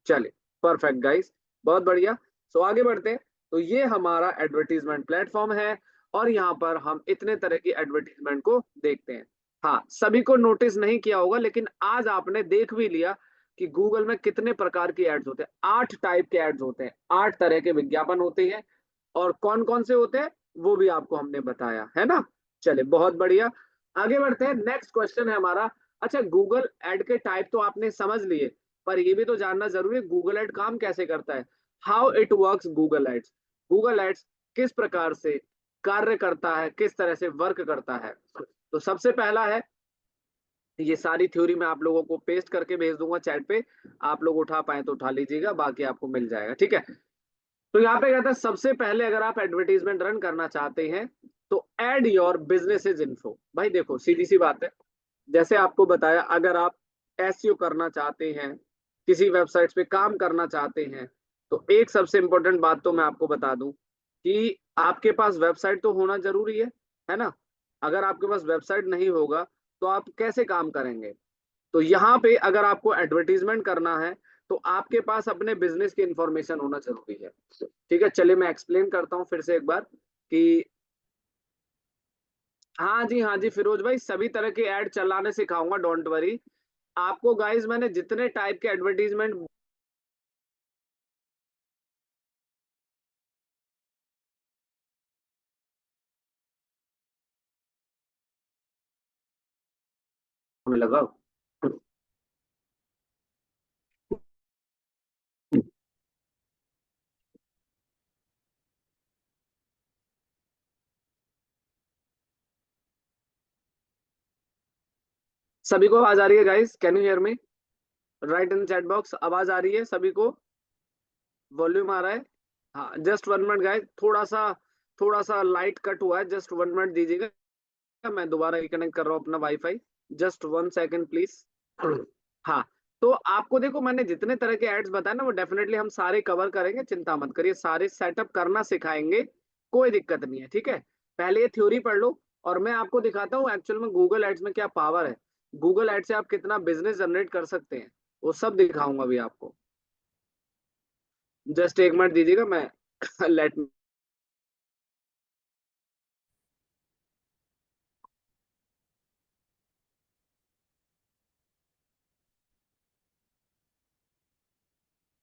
Speaker 1: चलिए, परफेक्ट गाइस, बहुत बढ़िया। सो आगे बढ़ते हैं। तो ये हमारा एडवर्टीजमेंट प्लेटफॉर्म है, और यहाँ पर हम इतने तरह की एडवर्टीजमेंट को देखते हैं। हाँ, सभी को नोटिस नहीं किया होगा, लेकिन आज आपने देख भी लिया कि गूगल में कितने प्रकार की एड्स होते हैं। 8 टाइप के एड्स होते हैं, 8 तरह के विज्ञापन होते हैं, और कौन कौन से होते हैं वो भी आपको हमने बताया है ना। चलिए, बहुत बढ़िया, आगे बढ़ते हैं। नेक्स्ट क्वेश्चन है हमारा। अच्छा, गूगल एड के टाइप तो आपने समझ लिए, पर ये भी तो जानना जरूरी है गूगल एड काम कैसे करता है। How it works Google Ads, Google Ads किस प्रकार से कार्य करता है, किस तरह से वर्क करता है। तो सबसे पहला है, ये सारी थ्योरी मैं आप लोगों को पेस्ट करके भेज दूंगा चैट पे, आप लोग उठा पाए तो उठा लीजिएगा, बाकी आपको मिल जाएगा, ठीक है। तो यहाँ पे कहता है सबसे पहले अगर आप एडवर्टीजमेंट रन करना चाहते हैं तो एड योर बिजनेसेस इन्फो। भाई देखो, सीधी सी बात है, जैसे आपको बताया, अगर आप एसईओ करना चाहते हैं, किसी वेबसाइट पे काम करना चाहते हैं, तो एक सबसे इंपॉर्टेंट बात तो मैं आपको बता दूं कि आपके पास वेबसाइट तो होना जरूरी है ना। अगर आपके पास वेबसाइट नहीं होगा तो आप कैसे काम करेंगे। तो यहाँ पे अगर आपको एडवर्टीजमेंट करना है तो आपके पास अपने बिजनेस की इंफॉर्मेशन होना जरूरी है, ठीक है। चलिए मैं एक्सप्लेन करता हूँ फिर से एक बार कि हाँ जी, हाँ जी फिरोज भाई, सभी तरह के ऐड चलाने सिखाऊंगा, डोंट वरी। आपको गाइस मैंने जितने टाइप के एडवर्टीजमेंट होने लगा, सभी को आवाज आ रही है guys, can you hear me, right in chat box, आवाज आ रही है सभी को, वॉल्यूम आ रहा है। हाँ, जस्ट 1 मिनट गाइस, थोड़ा सा लाइट कट हुआ है, जस्ट 1 मिनट दीजिएगा, मैं दोबारा रिकनेक्ट कर रहा हूँ अपना वाईफाई, जस्ट 1 सेकेंड प्लीज। हाँ, तो आपको देखो, मैंने जितने तरह के एड्स बताए ना, वो डेफिनेटली हम सारे कवर करेंगे, चिंता मत करिए, सारे सेटअप करना सिखाएंगे, कोई दिक्कत नहीं है, ठीक है। पहले ये थ्योरी पढ़ लो, और मैं आपको दिखाता हूँ एक्चुअल में गूगल एड्स में क्या पावर है, गूगल एड से आप कितना बिजनेस जनरेट कर सकते हैं, वो सब दिखाऊंगा अभी आपको। जस्ट 1 मिनट दीजिएगा, मैं लेट।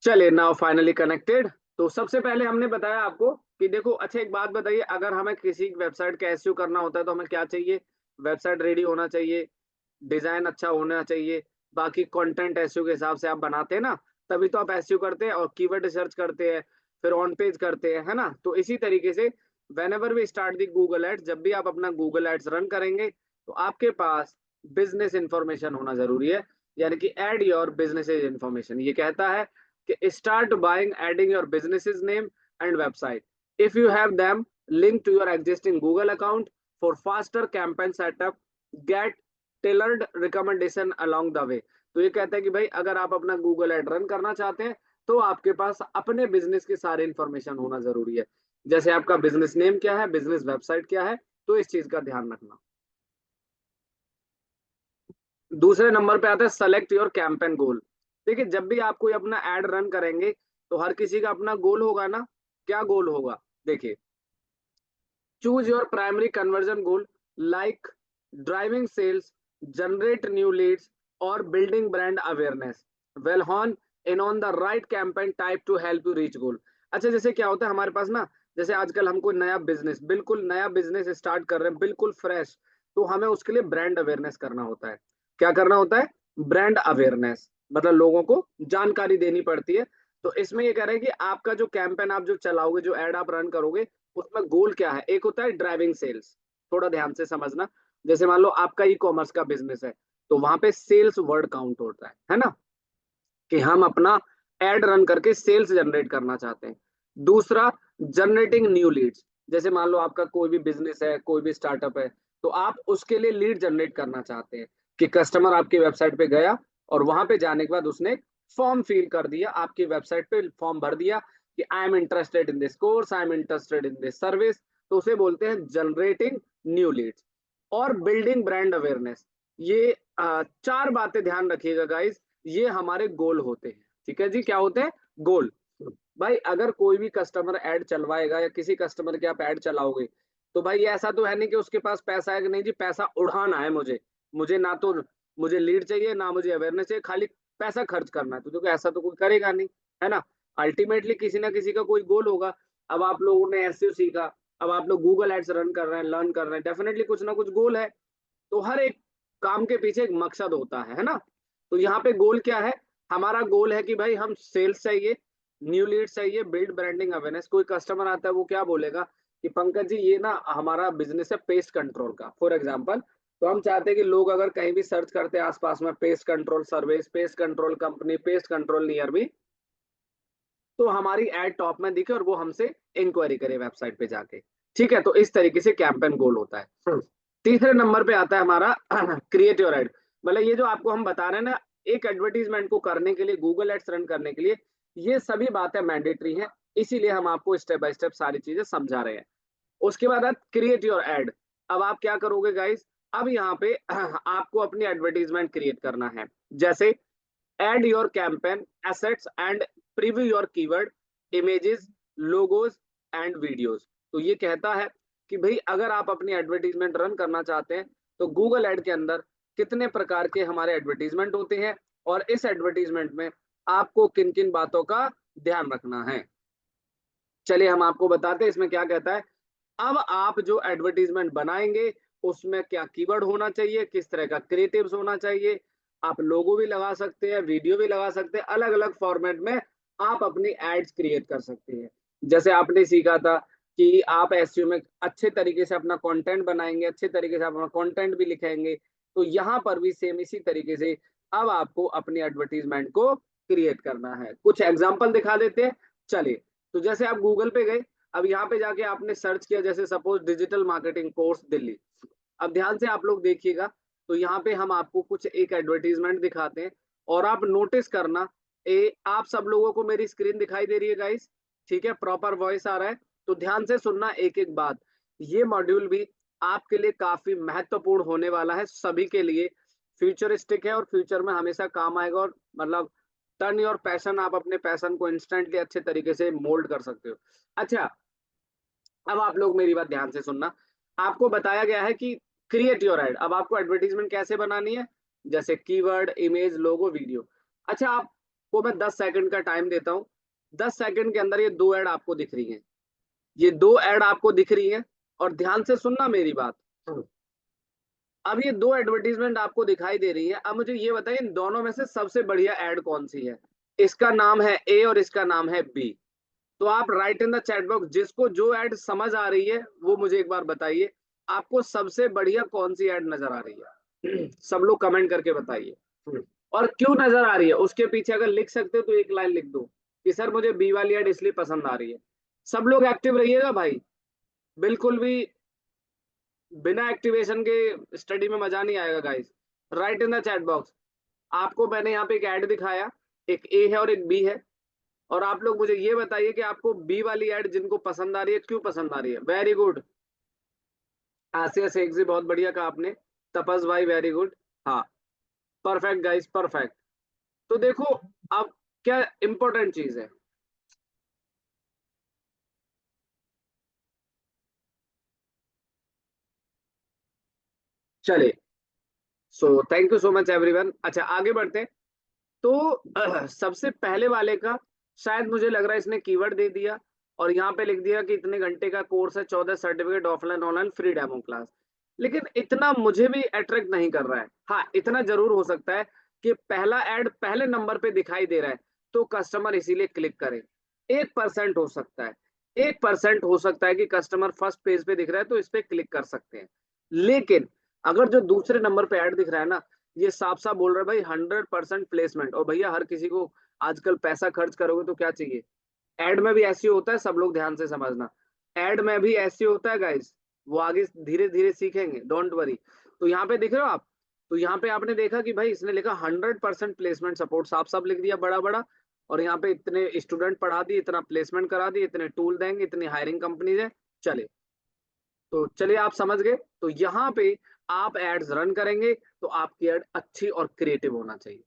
Speaker 1: चलिए, नाउ फाइनली कनेक्टेड। तो सबसे पहले हमने बताया आपको कि देखो, अच्छा एक बात बताइए, अगर हमें किसी वेबसाइट का एसईओ करना होता है तो हमें क्या चाहिए, वेबसाइट रेडी होना चाहिए, डिजाइन अच्छा होना चाहिए, बाकी कंटेंट एसईओ के हिसाब से आप बनाते हैं ना, तभी तो आप एसईओ करते हैं, और कीवर्ड रिसर्च करते हैं, फिर ऑन पेज करते हैं, है ना। तो इसी तरीके से whenever we start the Google Ads, जब भी आप अपना गूगल एड्स रन करेंगे तो आपके पास बिजनेस इंफॉर्मेशन होना जरूरी है, यानी कि एड योर बिजनेस इंफॉर्मेशन। ये कहता है कि start buying adding your business name and website if you have them link to your existing Google account for faster campaign setup, get tailored recommendation along the way. तो ये कहता है कि भाई अगर आप अपना गूगल एड रन करना चाहते हैं तो आपके पास अपने बिजनेस के सारे इंफॉर्मेशन होना जरूरी है, जैसे आपका बिजनेस नेम क्या है, बिजनेस वेबसाइट क्या है, तो इस चीज का ध्यान रखना। दूसरे नंबर पे आता है सेलेक्ट योर कैंपेन गोल। देखिए, जब भी आप कोई अपना एड रन करेंगे तो हर किसी का अपना गोल होगा ना। क्या गोल होगा, देखिए, choose your primary conversion goal. like driving sales, generate new leads, or building brand awareness. Well on in on the right campaign type to help you reach goal. अच्छा, जैसे क्या होता है हमारे पास ना, जैसे आजकल हम कोई नया बिजनेस, बिल्कुल नया बिजनेस स्टार्ट कर रहे हैं, बिल्कुल फ्रेश, तो हमें उसके लिए ब्रांड अवेयरनेस करना होता है। क्या करना होता है? ब्रांड अवेयरनेस, मतलब लोगों को जानकारी देनी पड़ती है। तो इसमें ये कह रहे हैं कि आपका जो कैंपेन आप जो चलाओगे, जो एड आप रन करोगे, उसमें गोल क्या है? एक होता है ड्राइविंग सेल्स, थोड़ा ध्यान से समझना। जैसे मान लो आपका ई कॉमर्स का बिजनेस है, तो वहां पे सेल्स वर्ड काउंट होता है ना, कि हम अपना एड रन करके सेल्स जनरेट करना चाहते हैं। दूसरा, जनरेटिंग न्यू लीड्स। जैसे मान लो आपका कोई भी बिजनेस है, कोई भी स्टार्टअप है, तो आप उसके लिए लीड जनरेट करना चाहते हैं कि कस्टमर आपकी वेबसाइट पे गया और वहां पे जाने के बाद उसने फॉर्म फिल कर दिया, आपकी वेबसाइट पे फॉर्म भर दिया कि I am interested in this course, I am interested in this service. तो उसे बोलते हैं जनरेटिंग न्यू लीड्स। और बिल्डिंग ब्रांड अवेयरनेस, ये चार बातें ध्यान रखिएगा गाइस, ये हमारे गोल होते हैं। ठीक है जी, क्या होते हैं? गोल। भाई अगर कोई भी कस्टमर ऐड चलवाएगा या किसी कस्टमर के आप ऐड चलाओगे, तो भाई ऐसा तो है नहीं कि उसके पास पैसा है कि नहीं जी पैसा उड़ाना है मुझे, मुझे ना तो मुझे लीड चाहिए ना मुझे अवेयरनेस चाहिए, खाली पैसा खर्च करना है, तो देखो ऐसा तो कोई करेगा नहीं, है ना। अल्टीमेटली किसी ना किसी का कोई गोल होगा। अब आप लोगों ने एसईओ सीखा, अब आप लोग गूगल एड्स रन कर रहे हैं, लर्न कर रहे हैं, डेफिनेटली कुछ ना कुछ गोल है। तो हर एक काम के पीछे एक मकसद होता है ना। तो यहाँ पे गोल क्या है? हमारा गोल है कि भाई हम सेल्स चाहिए, न्यू लीड चाहिए, बिल्ड ब्रांडिंग अवेयरनेस। कोई कस्टमर आता है वो क्या बोलेगा कि पंकज जी ये ना हमारा बिजनेस है पेस्ट कंट्रोल का, फॉर एग्जांपल। तो हम चाहते हैं कि लोग अगर कहीं भी सर्च करते हैं आसपास में pest control service, pest control company, pest control near me, तो हमारी एड टॉप में दिखे और वो हमसे इंक्वायरी करे वेबसाइट पे जाके। ठीक है, तो इस तरीके से कैंपेन गोल होता है। तीसरे नंबर पे आता है हमारा क्रिएट योर एड। मतलब ये जो आपको हम बता रहे हैं ना, एक एडवर्टीजमेंट को करने के लिए, गूगल एड्स रन करने के लिए, ये सभी बातें मैंडेटरी हैं, इसीलिए हम आपको स्टेप बाय स्टेप सारी चीजें समझा रहे हैं। उसके बाद क्रिएट योर एड। अब आप क्या करोगे गाइस? अब यहाँ पे आपको अपनी एडवर्टीजमेंट क्रिएट करना है। जैसे add your campaign assets and preview your keyword images logos and videos। तो ये कहता है कि भाई अगर आप अपनी एडवर्टीजमेंट रन करना चाहते हैं, तो गूगल एड के अंदर कितने प्रकार के हमारे एडवर्टीजमेंट होते हैं और इस एडवर्टीजमेंट में आपको किन किन बातों का ध्यान रखना है। चलिए हम आपको बताते हैं इसमें क्या कहता है। अब आप जो एडवर्टीजमेंट बनाएंगे, उसमें क्या कीवर्ड होना चाहिए, किस तरह का क्रिएटिव्स होना चाहिए। आप लोगो भी लगा सकते हैं, वीडियो भी लगा सकते हैं, अलग अलग फॉर्मेट में आप अपनी एड्स क्रिएट कर सकते हैं। जैसे आपने सीखा था कि आप एसईओ में अच्छे तरीके से अपना कंटेंट बनाएंगे, अच्छे तरीके से अपना कंटेंट भी लिखेंगे, तो यहाँ पर भी सेम इसी तरीके से अब आपको अपनी एडवर्टीजमेंट को क्रिएट करना है। कुछ एग्जाम्पल दिखा देते हैं, चलिए। तो जैसे आप गूगल पे गए, अब यहाँ पे जाके आपने सर्च किया, जैसे suppose digital marketing course Delhi. अब ध्यान से आप लोग देखिएगा, तो यहाँ पे हम आपको कुछ एक एडवर्टीजमेंट दिखाते हैं और आप नोटिस करना, आप सब लोगों को मेरी स्क्रीन दिखाई दे रही है गाइस? ठीक है, प्रॉपर वॉइस आ रहा है? तो ध्यान से सुनना एक एक बात। ये मॉड्यूल भी आपके लिए काफी महत्वपूर्ण होने वाला है, सभी के लिए फ्यूचरिस्टिक है और फ्यूचर में हमेशा काम आएगा। और मतलब टर्न योर पैशन, आप अपने पैशन को इंस्टेंटली अच्छे तरीके से मोल्ड कर सकते हो। अच्छा, अब आप लोग मेरी बात ध्यान से सुनना। आपको बताया गया है कि क्रिएट योर एड। अब आपको एडवर्टीजमेंट कैसे बनानी है? जैसे कीवर्ड, इमेज, लोगो, वीडियो। अच्छा, आपको मैं 10 सेकंड का टाइम देता हूँ। 10 सेकंड के अंदर ये दो ऐड आपको दिख रही हैं, ये दो ऐड आपको दिख रही हैं, और ध्यान से सुनना मेरी बात। अब ये दो एडवर्टीजमेंट आपको दिखाई दे रही है। अब मुझे ये बताइए इन दोनों में से सबसे बढ़िया ऐड कौन सी है? इसका नाम है ए और इसका नाम है बी। तो आप write in the chat box, जिसको जो ऐड समझ आ रही है वो मुझे एक बार बताइए, आपको सबसे बढ़िया कौन सी ऐड नजर आ रही है। सब लोग कमेंट करके बताइए। और क्यों नजर आ रही है उसके पीछे अगर लिख सकते हो तो एक लाइन लिख दो कि सर मुझे बी वाली ऐड इसलिए पसंद आ रही है। सब लोग एक्टिव रहिएगा भाई, बिल्कुल भी बिना एक्टिवेशन के स्टडी में मजा नहीं आएगा guys. Right in the chat box. आपको मैंने यहाँ पे एक ऐड दिखाया, एक ए है और एक बी है, और आप लोग मुझे ये बताइए कि आपको बी वाली ऐड जिनको पसंद आ रही है क्यों पसंद आ रही है। वेरी गुड, आसिया शेख जी बहुत बढ़िया कहा आपने, तपस भाई वेरी गुड। हाँ, परफेक्ट गाइस, परफेक्ट। तो देखो, अब क्या इंपॉर्टेंट चीज है, चलिए, so thank you so much everyone. अच्छा आगे बढ़ते हैं। तो सबसे पहले वाले का शायद मुझे लग रहा है इसने कीवर्ड दे दिया और यहाँ पे लिख दिया कि इतने घंटे का कोर्स है, 14 certificate, offline online free demo class. लेकिन इतना मुझे भी अट्रैक्ट नहीं कर रहा है। हाँ, इतना जरूर हो सकता है कि पहला ऐड पहले नंबर पे दिखाई दे रहा है तो कस्टमर इसीलिए क्लिक करे। 1% हो सकता है, 1% हो सकता है कि कस्टमर फर्स्ट पेज पे दिख रहा है तो इस पे क्लिक कर सकते हैं। लेकिन अगर जो दूसरे नंबर पे ऐड दिख रहा है ना, ये साफ साफ बोल रहा है भाई 100% प्लेसमेंट। और भैया हर किसी को आजकल पैसा खर्च करोगे तो क्या चाहिए। एड में भी ऐसे होता है, सब लोग ध्यान से समझना। एड में भी ऐसे होता है गाइस, वो आगे धीरे धीरे सीखेंगे, डोंट वरी। तो यहाँ पे दिख रहे हो आप, तो यहाँ पे आपने देखा कि भाई इसने लिखा 100% प्लेसमेंट सपोर्ट, साफ साफ लिख दिया बड़ा बड़ा। और यहाँ पे इतने स्टूडेंट पढ़ा दिए, इतना प्लेसमेंट करा दिए, इतने टूल देंगे, इतनी हायरिंग कंपनीज है। चले, तो चलिए आप समझ गए। तो यहाँ पे आप एड्स रन करेंगे तो आपकी एड अच्छी और क्रिएटिव होना चाहिए।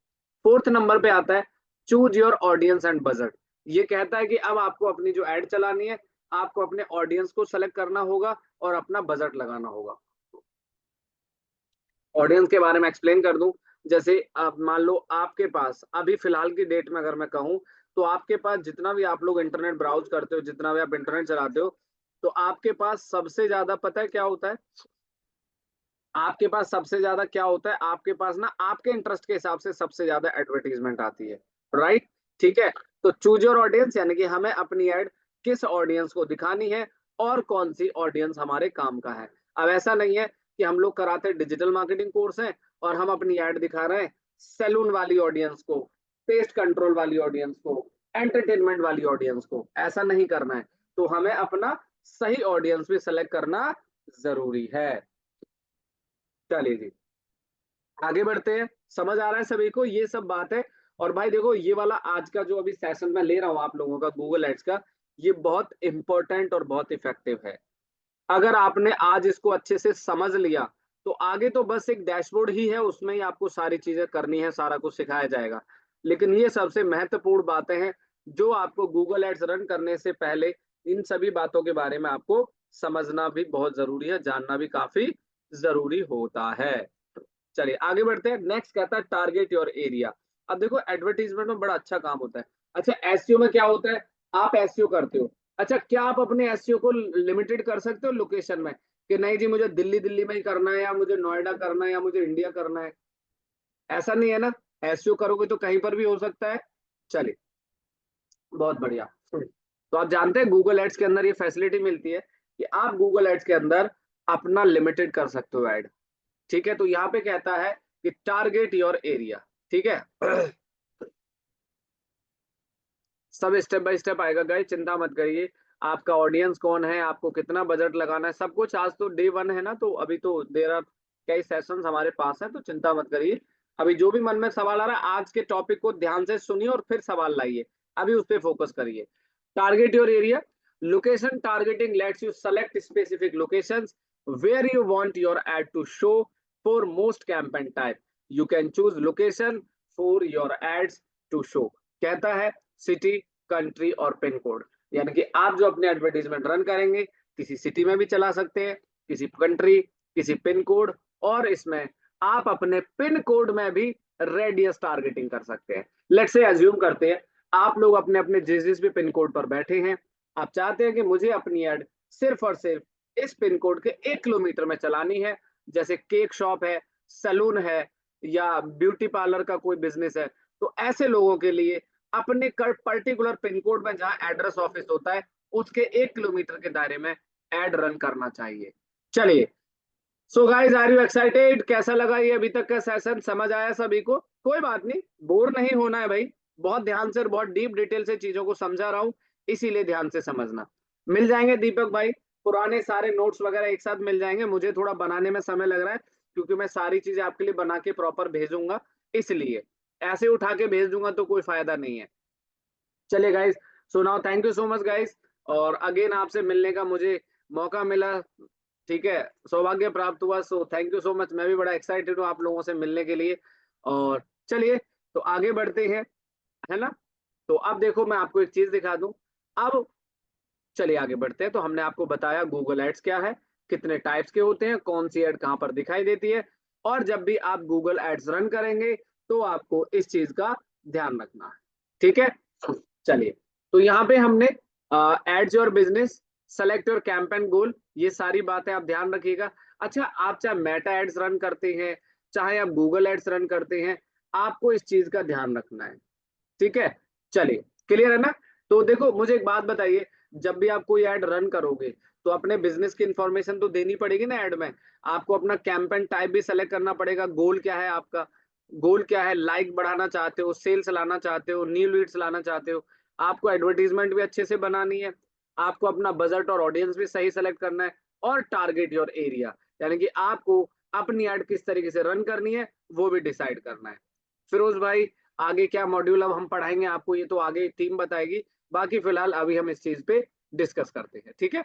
Speaker 1: फोर्थ नंबर पे आता है choose your audience and budget. ये कहता है कि अब आपको अपनी जो एड चलानी है, आपको अपने ऑडियंस को सेलेक्ट करना होगा और अपना बजट लगाना होगा। ऑडियंस के बारे में एक्सप्लेन कर दूं। जैसे आप मान लो आपके पास अभी फिलहाल की डेट में अगर मैं कहूं, तो आपके पास जितना भी आप लोग इंटरनेट ब्राउज करते हो, जितना भी आप इंटरनेट चलाते हो, तो आपके पास सबसे ज्यादा पता है क्या होता है। आपके पास सबसे ज्यादा क्या होता है, आपके पास ना आपके इंटरेस्ट के हिसाब से सबसे ज्यादा एडवर्टीजमेंट आती है। राइट, ठीक है। तो चूज योर ऑडियंस यानी कि हमें अपनी एड किस ऑडियंस को दिखानी है और कौन सी ऑडियंस हमारे काम का है। अब ऐसा नहीं है कि हम लोग कराते डिजिटल मार्केटिंग कोर्स है और हम अपनी एड दिखा रहे हैं सैलून वाली ऑडियंस को, पेस्ट कंट्रोल वाली ऑडियंस को, एंटरटेनमेंट वाली ऑडियंस को। ऐसा नहीं करना है। तो हमें अपना सही ऑडियंस भी सेलेक्ट करना जरूरी है। चलिए जी, आगे बढ़ते हैं। समझ आ रहा है सभी को ये सब बात है। और भाई देखो, ये वाला आज का जो अभी सेशन मैं ले रहा हूँ आप लोगों का गूगल एड्स का, ये बहुत इंपॉर्टेंट और बहुत इफेक्टिव है। अगर आपने आज इसको अच्छे से समझ लिया तो आगे तो बस एक डैशबोर्ड ही है, उसमें ही आपको सारी चीजें करनी है, सारा कुछ सिखाया जाएगा। लेकिन ये सबसे महत्वपूर्ण बातें हैं जो आपको गूगल एड्स रन करने से पहले इन सभी बातों के बारे में आपको समझना भी बहुत जरूरी है, जानना भी काफी जरूरी होता है। चलिए आगे बढ़ते हैं। नेक्स्ट कहता है टारगेट योर एरिया। अब देखो एडवर्टीजमेंट में बड़ा अच्छा काम होता है। अच्छा एसईओ में क्या होता है, आप एसईओ करते हो। अच्छा क्या आप अपने एसईओ को लिमिटेड कर सकते हो लोकेशन में, कि नहीं जी मुझे दिल्ली दिल्ली में ही करना है, या मुझे नोएडा करना है, या मुझे इंडिया करना है। ऐसा नहीं है ना, एसईओ करोगे तो कहीं पर भी हो सकता है। चलिए, बहुत बढ़िया। तो आप जानते हैं गूगल एड्स के अंदर ये फैसिलिटी मिलती है कि आप गूगल एड्स के अंदर अपना लिमिटेड कर सकते हो ऐड। ठीक है, तो यहाँ पे कहता है कि टारगेट योर एरिया। ठीक है। सब स्टेप बाय स्टेप आएगा गाइस, चिंता मत करिए। आपका ऑडियंस कौन है, आपको कितना बजट लगाना है, सब कुछ। आज तो डे 1 है ना, तो अभी तो देर आर कई सेशंस हमारे पास है, तो चिंता मत करिए। अभी जो भी मन में सवाल आ रहा है आज के टॉपिक को ध्यान से सुनिए और फिर सवाल लाइए। अभी उस पर फोकस करिए। Target your area. Location targeting let's you select specific locations where you want your ad to show for most campaign type. You can choose location for your ads to show. कहता है city, country और pin code. यानी कि आप जो अपने advertisement run करेंगे किसी सिटी में भी चला सकते हैं, किसी कंट्री, किसी पिन कोड, और इसमें आप अपने पिन कोड में भी रेडियस टारगेटिंग कर सकते हैं। लेट्स से अज्यूम करते हैं आप लोग अपने अपने जिस जिस भी पिन कोड पर बैठे हैं, आप चाहते हैं कि मुझे अपनी एड सिर्फ और सिर्फ इस पिन कोड के 1 किलोमीटर में चलानी है। जैसे केक शॉप है, सैलून है, या ब्यूटी पार्लर का कोई बिजनेस है, तो ऐसे लोगों के लिए अपने पर्टिकुलर पिन कोड में जहां एड्रेस ऑफिस होता है उसके 1 किलोमीटर के दायरे में एड रन करना चाहिए। चलिए, so guys are you excited? कैसा लगा ये अभी तक का सेशन, समझ आया सभी को? कोई बात नहीं, बोर नहीं होना है भाई। बहुत ध्यान से और बहुत डीप डिटेल से चीजों को समझा रहा हूँ, इसीलिए ध्यान से समझना। मिल जाएंगे दीपक भाई, पुराने सारे नोट्स वगैरह एक साथ मिल जाएंगे। मुझे थोड़ा बनाने में समय लग रहा है क्योंकि मैं सारी चीजें आपके लिए बना के प्रॉपर भेजूंगा, इसलिए ऐसे उठा के भेज दूंगा तो कोई फायदा नहीं है। चलिए guys, so now thank you so much guys. और अगेन आपसे मिलने का मुझे मौका मिला, ठीक है, सौभाग्य प्राप्त हुआ। So thank you so much, मैं भी बड़ा एक्साइटेड हूँ आप लोगों से मिलने के लिए। और चलिए, तो आगे बढ़ते हैं, है ना। तो अब देखो मैं आपको एक चीज दिखा दूं। अब चलिए आगे बढ़ते हैं। तो हमने आपको बताया गूगल एड्स क्या है, कितने टाइप्स के होते हैं, कौन सी एड कहाँ पर दिखाई देती है, और जब भी आप गूगल एड्स रन करेंगे तो आपको इस चीज का ध्यान रखना है। ठीक है, चलिए, तो यहाँ पे हमने ads your business, select your campaign goal, ये सारी बातें आप ध्यान रखिएगा। अच्छा, आप चाहे मेटा एड्स रन करते हैं, चाहे आप गूगल एड्स रन करते हैं, आपको इस चीज का ध्यान रखना है। ठीक है, चलिए, क्लियर है ना। तो देखो, मुझे एक बात बताइए, जब भी आप कोई ऐड रन करोगे तो अपने बिजनेस की इंफॉर्मेशन तो देनी पड़ेगी ना ऐड में। आपको अपना कैंपेन टाइप भी सेलेक्ट करना पड़ेगा, गोल क्या है आपका, गोल क्या है, लाइक बढ़ाना चाहते हो, सेल्स लाना चाहते हो, न्यू लीड्स लाना चाहते हो, आपको एडवर्टीजमेंट भी अच्छे से बनानी है, आपको अपना बजट और ऑडियंस भी सही सेलेक्ट करना है, और टारगेट योर एरिया, यानी कि आपको अपनी ऐड किस तरीके से रन करनी है वो भी डिसाइड करना है। फिरोज भाई, आगे क्या मॉड्यूल अब हम पढ़ाएंगे आपको, ये तो आगे टीम बताएगी, बाकी फिलहाल अभी हम इस चीज पे डिस्कस करते हैं। ठीक है,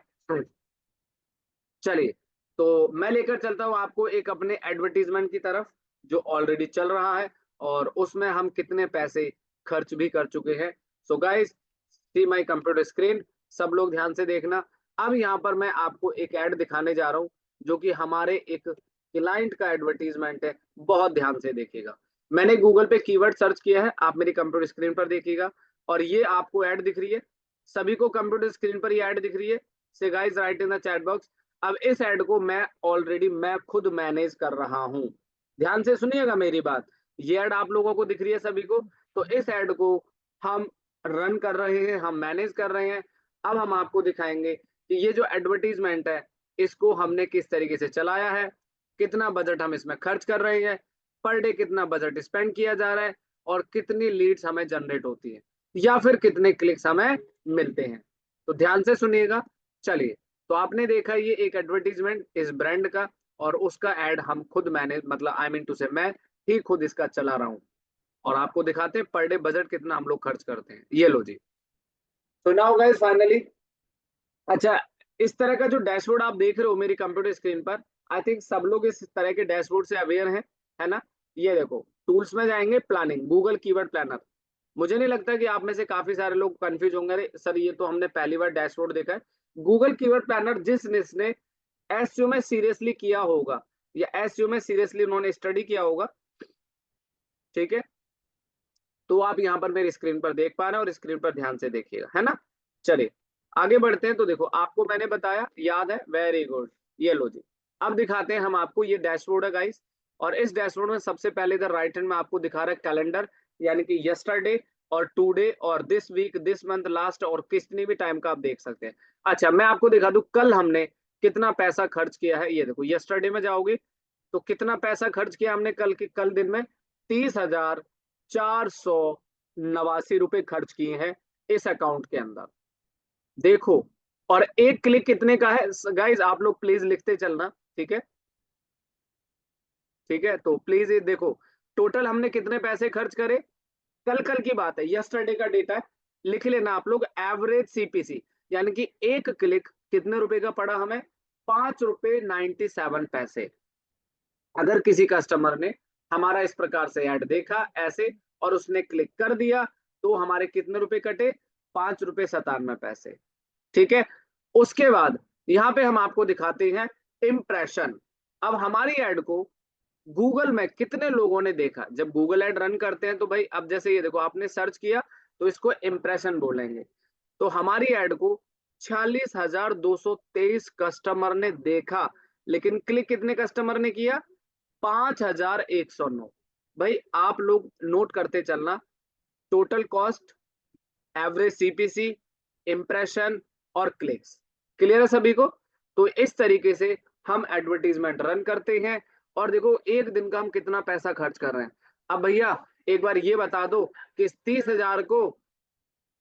Speaker 1: चलिए, तो मैं लेकर चलता हूँ आपको एक अपने एडवर्टीजमेंट की तरफ, जो ऑलरेडी चल रहा है और उसमें हम कितने पैसे खर्च भी कर चुके हैं। So guys, see my computer screen, सब लोग ध्यान से देखना। अब यहाँ पर मैं आपको एक ऐड दिखाने जा रहा हूँ, जो कि हमारे एक क्लाइंट का एडवर्टीजमेंट है, बहुत ध्यान से देखिएगा। मैंने गूगल पे कीवर्ड सर्च किया है, आप मेरी कंप्यूटर स्क्रीन पर देखिएगा, और ये आपको ऐड दिख रही है, सभी को कंप्यूटर स्क्रीन पर ये ऐड दिख रही है। से guys, right in the chat box. अब इस ऐड को मैं खुद मैनेज कर रहा हूं, ध्यान से सुनिएगा मेरी बात। ये ऐड आप लोगों को दिख रही है सभी को, तो इस ऐड को हम रन कर रहे हैं, हम मैनेज कर रहे हैं। अब हम आपको दिखाएंगे कि ये जो एडवर्टीजमेंट है, इसको हमने किस तरीके से चलाया है, कितना बजट हम इसमें खर्च कर रहे हैं, पर डे कितना बजट स्पेंड किया जा रहा है, और कितनी लीड्स हमें जनरेट होती है, या फिर कितने क्लिक्स हमें मिलते हैं। तो ध्यान से सुनिएगा। चलिए, तो आपने देखा ये एक एडवर्टीजमेंट इस ब्रांड का, और उसका एड हम खुद मैंने, मतलब आई मीन टू से मैं ही खुद इसका चला रहा हूँ, और आपको दिखाते हैं पर डे बजट कितना हम लोग खर्च करते हैं। ये लो जी। तो नाउ गाइस, फाइनली, अच्छा, इस तरह का जो डैशबोर्ड आप देख रहे हो मेरी कंप्यूटर स्क्रीन पर, आई थिंक सब लोग इस तरह के डैशबोर्ड से अवेयर हैं, है ना। ये देखो, टूल्स में जाएंगे, प्लानिंग, गूगल कीवर्ड प्लानर। मुझे नहीं लगता कि आप में से काफी सारे लोग कंफ्यूज होंगे, अरे सर ये तो हमने पहली बार डैशबोर्ड देखा है। गूगल कीवर्ड प्लानर जिसने एसईओ में सीरियसली किया होगा, या एसईओ में सीरियसली उन्होंने स्टडी किया होगा, ठीक है, तो आप यहाँ पर मेरी स्क्रीन पर देख पा रहे हैं, और स्क्रीन पर ध्यान से देखिएगा, है ना। चलिए, आगे बढ़ते हैं। तो देखो, आपको मैंने बताया, याद है, वेरी गुड। ये लो जी, अब दिखाते हैं हम आपको, ये डैशबोर्ड है गाइस, और इस डैशबोर्ड में सबसे पहले इधर राइट हैंड में आपको दिखा रहा है कैलेंडर, यानी कि यस्टरडे और टुडे और this week, this month, last, और कितनी भी टाइम का आप देख सकते हैं। अच्छा, मैं आपको दिखा दूं कल हमने कितना पैसा खर्च किया है। ये देखो, यस्टरडे में जाओगे तो कितना पैसा खर्च किया हमने कल दिन में, 30,489 रुपए खर्च किए हैं इस अकाउंट के अंदर। देखो, और एक क्लिक कितने का है गाइज, आप लोग प्लीज लिखते चलना, ठीक है। ठीक है, तो प्लीज ये देखो, टोटल हमने कितने पैसे खर्च करे, कल कल की बात है, यस्टरडे का डेटा है। लिख लेना आप लोग, एवरेज सीपीसी, यानी कि एक क्लिक कितने रुपए का पड़ा हमें, 5 रुपए 97 पैसे। अगर किसी कस्टमर ने हमारा इस प्रकार से ऐड देखा ऐसे, और उसने क्लिक कर दिया, तो हमारे कितने रुपए कटे, 5 रुपए 97 पैसे। ठीक है, उसके बाद यहाँ पे हम आपको दिखाते हैं इम्प्रेशन। अब हमारी ऐड को गूगल में कितने लोगों ने देखा, जब गूगल ऐड रन करते हैं तो भाई, अब जैसे ये देखो, आपने सर्च किया तो इसको इम्प्रेशन बोलेंगे। तो हमारी ऐड को 46,223 कस्टमर ने देखा, लेकिन क्लिक कितने कस्टमर ने किया, 5,109। भाई आप लोग नोट करते चलना, total cost, average CPC, impression, और क्लिक्स। क्लियर है सभी को। तो इस तरीके से हम एडवर्टीजमेंट रन करते हैं, और देखो एक दिन का हम कितना पैसा खर्च कर रहे हैं। अब भैया एक बार ये बता दो कि इस 30,000 को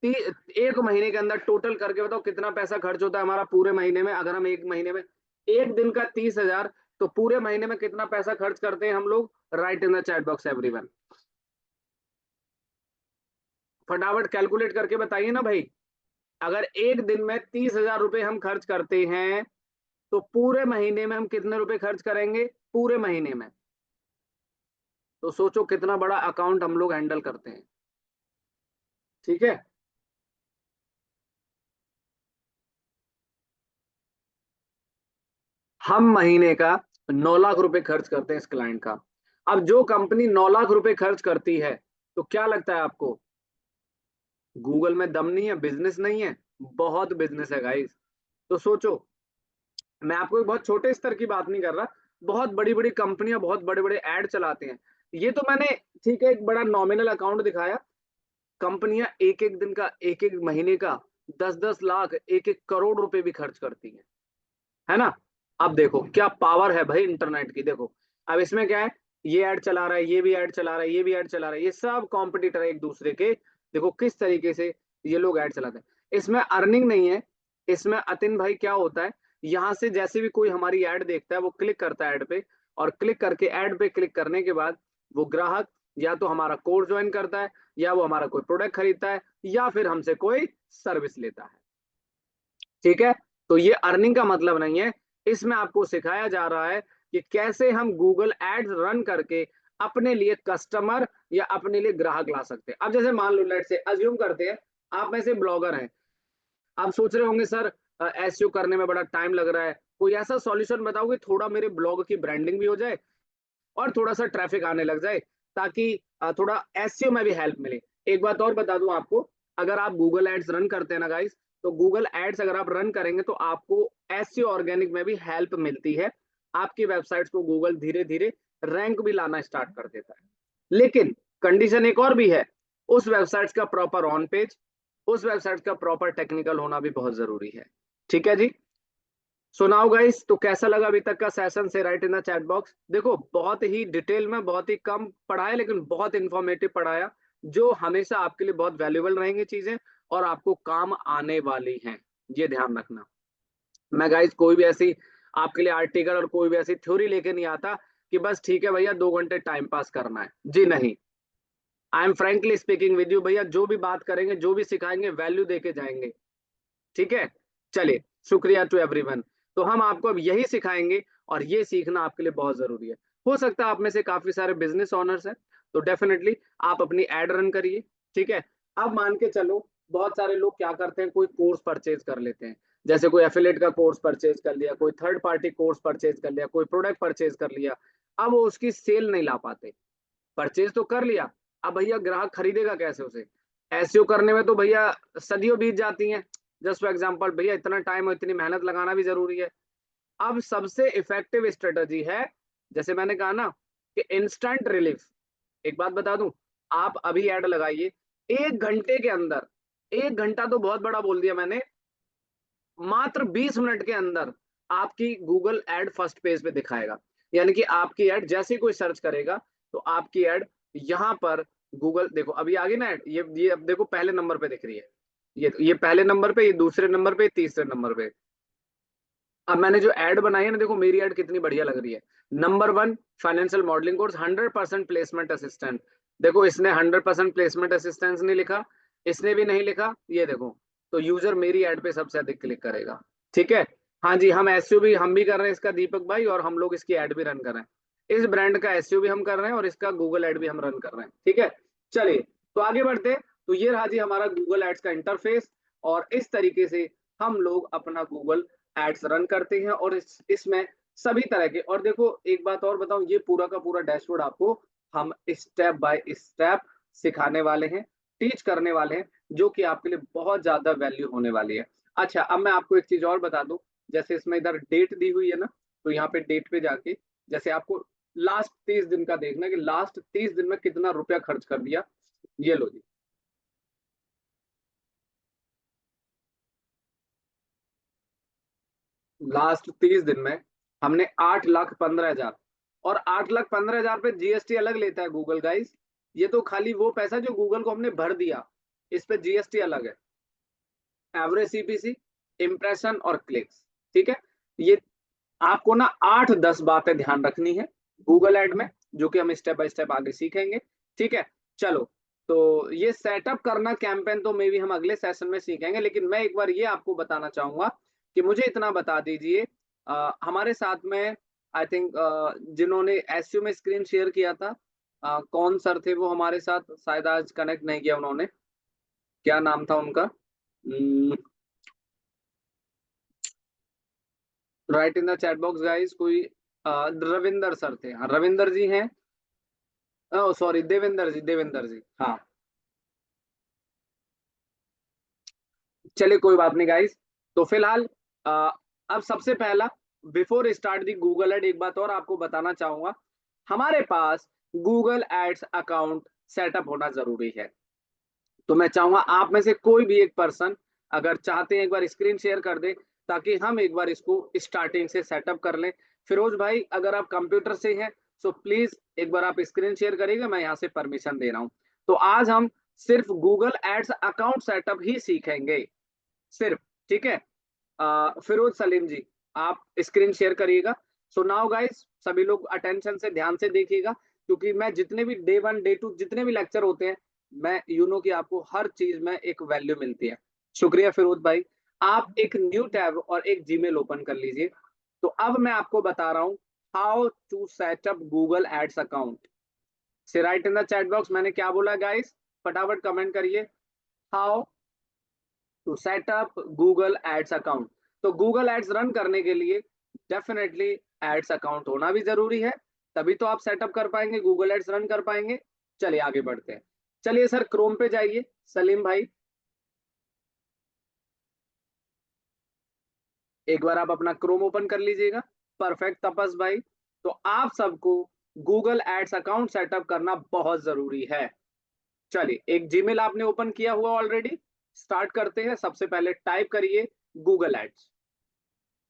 Speaker 1: एक महीने के अंदर टोटल करके बताओ कितना पैसा खर्च होता है हमारा पूरे महीने में। अगर हम एक महीने में, एक दिन का 30,000, तो पूरे महीने में कितना पैसा खर्च करते हैं हम लोग, right in the chat box everyone, फटाफट कैलकुलेट करके बताइए ना भाई। अगर एक दिन में 30,000 रुपए हम खर्च करते हैं, तो पूरे महीने में हम कितने रुपए खर्च करेंगे, पूरे महीने में। तो सोचो कितना बड़ा अकाउंट हम लोग हैंडल करते हैं। ठीक है, हम महीने का 9 लाख रुपए खर्च करते हैं इस क्लाइंट का। अब जो कंपनी 9 लाख रुपए खर्च करती है, तो क्या लगता है आपको, गूगल में दम नहीं है, बिजनेस नहीं है? बहुत बिजनेस है गाइस। तो सोचो, मैं आपको एक बहुत छोटे स्तर की बात नहीं कर रहा, बहुत बड़ी बड़ी कंपनियां बहुत बड़े बड़े ऐड चलाते हैं। ये तो मैंने, ठीक है, एक बड़ा नॉमिनल अकाउंट दिखाया। कंपनियां एक एक दिन का, एक एक महीने का 10-10 लाख, एक एक करोड़ रुपए भी खर्च करती हैं, है ना? अब देखो क्या पावर है भाई इंटरनेट की। देखो अब इसमें क्या है, ये ऐड चला रहा है, ये भी ऐड चला रहा है, ये भी ऐड चला रहा है, ये सब कॉम्पिटिटर है एक दूसरे के। देखो किस तरीके से ये लोग ऐड चलाते हैं। इसमें अर्निंग नहीं है। इसमें अतिन भाई क्या होता है, यहाँ से जैसे भी कोई हमारी ऐड देखता है वो क्लिक करता है ऐड पे, और क्लिक करके ऐड पे क्लिक करने के बाद वो ग्राहक या तो हमारा कोर्स ज्वाइन करता है, या वो हमारा कोई प्रोडक्ट खरीदता है, या फिर हमसे कोई सर्विस लेता है। ठीक है? तो ये अर्निंग का मतलब नहीं है। इसमें आपको सिखाया जा रहा है कि कैसे हम गूगल एड्स रन करके अपने लिए कस्टमर या अपने लिए ग्राहक ला सकते हैं। अब जैसे मान लो, लेट से अज्यूम करते हैं आप में से ब्लॉगर हैं। आप सोच रहे होंगे सर एसईओ करने में बड़ा टाइम लग रहा है, कोई ऐसा सॉल्यूशन बताओ कि थोड़ा मेरे ब्लॉग की ब्रांडिंग भी हो जाए और थोड़ा सा ट्रैफिक आने लग जाए, ताकि थोड़ा एसईओ में भी हेल्प मिले। एक बात और बता दूं आपको, अगर आप गूगल एड्स रन करते हैं ना गाइस, तो गूगल एड्स अगर आप रन करेंगे तो आपको एसईओ ऑर्गेनिक में भी हेल्प मिलती है। आपकी वेबसाइट्स को गूगल धीरे धीरे रैंक भी लाना स्टार्ट कर देता है। लेकिन कंडीशन एक और भी है, उस वेबसाइट्स का प्रॉपर ऑन पेज, उस वेबसाइट का प्रॉपर टेक्निकल होना भी बहुत जरूरी है। ठीक है जी? सुनाओ गाइस, तो कैसा लगा अभी तक का सेशन? से write in the chat box. देखो बहुत ही डिटेल में, बहुत ही कम पढ़ाया, लेकिन बहुत इंफॉर्मेटिव पढ़ाया, जो हमेशा आपके लिए बहुत वैल्यूबल रहेंगी चीजें, और आपको काम आने वाली हैं। ये ध्यान रखना। मैं गाइस कोई भी ऐसी आपके लिए आर्टिकल और कोई भी ऐसी थ्योरी लेके नहीं आता कि बस ठीक है भैया 2 घंटे टाइम पास करना है। जी नहीं। I am frankly speaking with you भैया, जो भी बात करेंगे, जो भी सिखाएंगे, वैल्यू देके जाएंगे। ठीक है? चलिए, शुक्रिया टू एवरीवन। तो हम आपको अब यही सिखाएंगे, और ये सीखना आपके लिए बहुत जरूरी है। हो सकता है आप में से काफी सारे बिजनेस ओनर्स हैं, तो डेफिनेटली आप अपनी एड रन करिए। ठीक है? अब मान के चलो, बहुत सारे लोग क्या करते हैं, कोई कोर्स परचेज कर लेते हैं। जैसे कोई एफिलेट का कोर्स परचेज कर लिया, कोई थर्ड पार्टी कोर्स परचेज कर लिया, कोई प्रोडक्ट परचेज कर लिया। अब वो उसकी सेल नहीं ला पाते। परचेज तो कर लिया, अब भैया ग्राहक खरीदेगा कैसे उसे? एसईओ करने में तो भैया सदियों बीत जाती हैं। जस्ट फॉर एग्जांपल भैया, इतना टाइम और इतनी मेहनत लगाना भी जरूरी है। अब सबसे इफेक्टिव स्ट्रेटजी है, जैसे मैंने कहा ना, कि इंस्टेंट रिलीफ। एक बात बता दूं, आप अभी ऐड लगाइए, 1 घंटे के अंदर, 1 घंटा तो बहुत बड़ा बोल दिया मैंने, मात्र 20 मिनट के अंदर आपकी गूगल एड फर्स्ट पेज पे दिखाएगा। यानी कि आपकी एड जैसे ही कोई सर्च करेगा, तो आपकी एड यहाँ पर, गूगल देखो अभी आ गई ना एड, ये अब देखो पहले नंबर पे दिख रही है। ये पहले नंबर पे, ये दूसरे नंबर पे, तीसरे नंबर पे। अब मैंने जो एड बनाई है ना, देखो मेरी एड कितनी बढ़िया लग रही है। Number 1, financial modelling course 100% placement assistant. देखो इसने 100% प्लेसमेंट असिस्टेंस नहीं लिखा, इसने भी नहीं लिखा, ये देखो। तो यूजर मेरी एड पे सबसे अधिक क्लिक करेगा। ठीक है? हाँ जी, हम एसईओ भी हम भी कर रहे हैं इसका, दीपक भाई, और हम लोग इसकी एड भी रन कर रहे हैं। इस ब्रांड का एसईओ भी हम कर रहे हैं, और इसका गूगल एड भी हम रन कर रहे हैं। ठीक है? चलिए, तो आगे बढ़ते हैं। तो ये रहा जी हमारा गूगल एड्स का इंटरफेस, और इस तरीके से हम लोग अपना गूगल एड्स रन करते हैं, और इसमें सभी तरह के, और देखो एक बात और बताऊं, ये पूरा का पूरा डैशबोर्ड आपको हम स्टेप बाय स्टेप सिखाने वाले हैं, टीच करने वाले हैं, जो कि आपके लिए बहुत ज्यादा वैल्यू होने वाली है। अच्छा, अब मैं आपको एक चीज और बता दूं, जैसे इसमें इधर डेट दी हुई है ना, तो यहाँ पे डेट पे जाके, जैसे आपको लास्ट 30 दिन का देखना है कि लास्ट 30 दिन में कितना रुपया खर्च कर दिया। ये लो जी, लास्ट 30 दिन में हमने 8,15,000, और 8,15,000 पे जीएसटी अलग लेता है गूगल गाइस। ये तो खाली वो पैसा जो गूगल को हमने भर दिया, इस पे जीएसटी अलग है। एवरेज सीपीसी, इंप्रेशन और क्लिक्स। ठीक है? ये आपको ना 8-10 बातें ध्यान रखनी है गूगल एड में, जो कि हम स्टेप बाय स्टेप आगे सीखेंगे। ठीक है? चलो, तो ये सेटअप करना कैंपेन तो मे भी हम अगले सेशन में सीखेंगे, लेकिन मैं एक बार ये आपको बताना चाहूंगा कि मुझे इतना बता दीजिए, हमारे साथ में आई थिंक जिन्होंने एसयू में स्क्रीन शेयर किया था, कौन सर थे वो हमारे साथ, शायद आज कनेक्ट नहीं किया उन्होंने। क्या नाम था उनका? Right in the chat box guys. कोई रविंदर सर थे, हाँ रविंदर जी हैं। ओ सॉरी, देवेंद्र जी, देवेंद्र जी, हाँ। चलिए कोई बात नहीं गाइस। तो फिलहाल अ, अब सबसे पहला, before start the Google ad, एक बात और आपको बताना चाहूंगा। हमारे पास गूगल एड्स अकाउंट सेटअप होना जरूरी है। तो मैं चाहूंगा आप में से कोई भी एक पर्सन अगर चाहते हैं एक बार स्क्रीन शेयर कर दे, ताकि हम एक बार इसको स्टार्टिंग से सेटअप कर लें। फिरोज भाई अगर आप कंप्यूटर से हैं तो प्लीज एक बार आप स्क्रीन शेयर करिएगा, मैं यहाँ से परमिशन दे रहा हूँ। तो आज हम सिर्फ गूगल एड्स अकाउंट सेटअप ही सीखेंगे, सिर्फ। ठीक है। फिरोज सलीम जी, आप स्क्रीन शेयर करिएगा। सो नाउ गाइस, सभी लोग अटेंशन से ध्यान से देखिएगा, क्योंकि मैं जितने भी डे वन डे टू जितने भी लेक्चर होते हैं, मैं यू नो कि आपको हर चीज में एक वैल्यू मिलती है। शुक्रिया फिरोज भाई। आप एक न्यू टैब और एक जीमेल ओपन कर लीजिए। तो अब मैं आपको बता रहा हूँ how to setup Google ads account. से write in the chat box मैंने क्या बोला गाइस, फटाफट कमेंट करिए। How to setup Google ads account. तो गूगल एड्स रन करने के लिए डेफिनेटली एड्स अकाउंट होना भी जरूरी है, तभी तो आप सेटअप कर पाएंगे, गूगल एड्स रन कर पाएंगे। चलिए आगे बढ़ते हैं। चलिए सर क्रोम पे जाइए, सलीम भाई एक बार आप अपना क्रोम ओपन कर लीजिएगा। परफेक्ट तपस भाई। तो आप सबको गूगल एड्स अकाउंट सेटअप करना बहुत जरूरी है। चलिए, एक जीमेल आपने ओपन किया हुआ ऑलरेडी, स्टार्ट करते हैं। सबसे पहले टाइप करिए गूगल एड्स।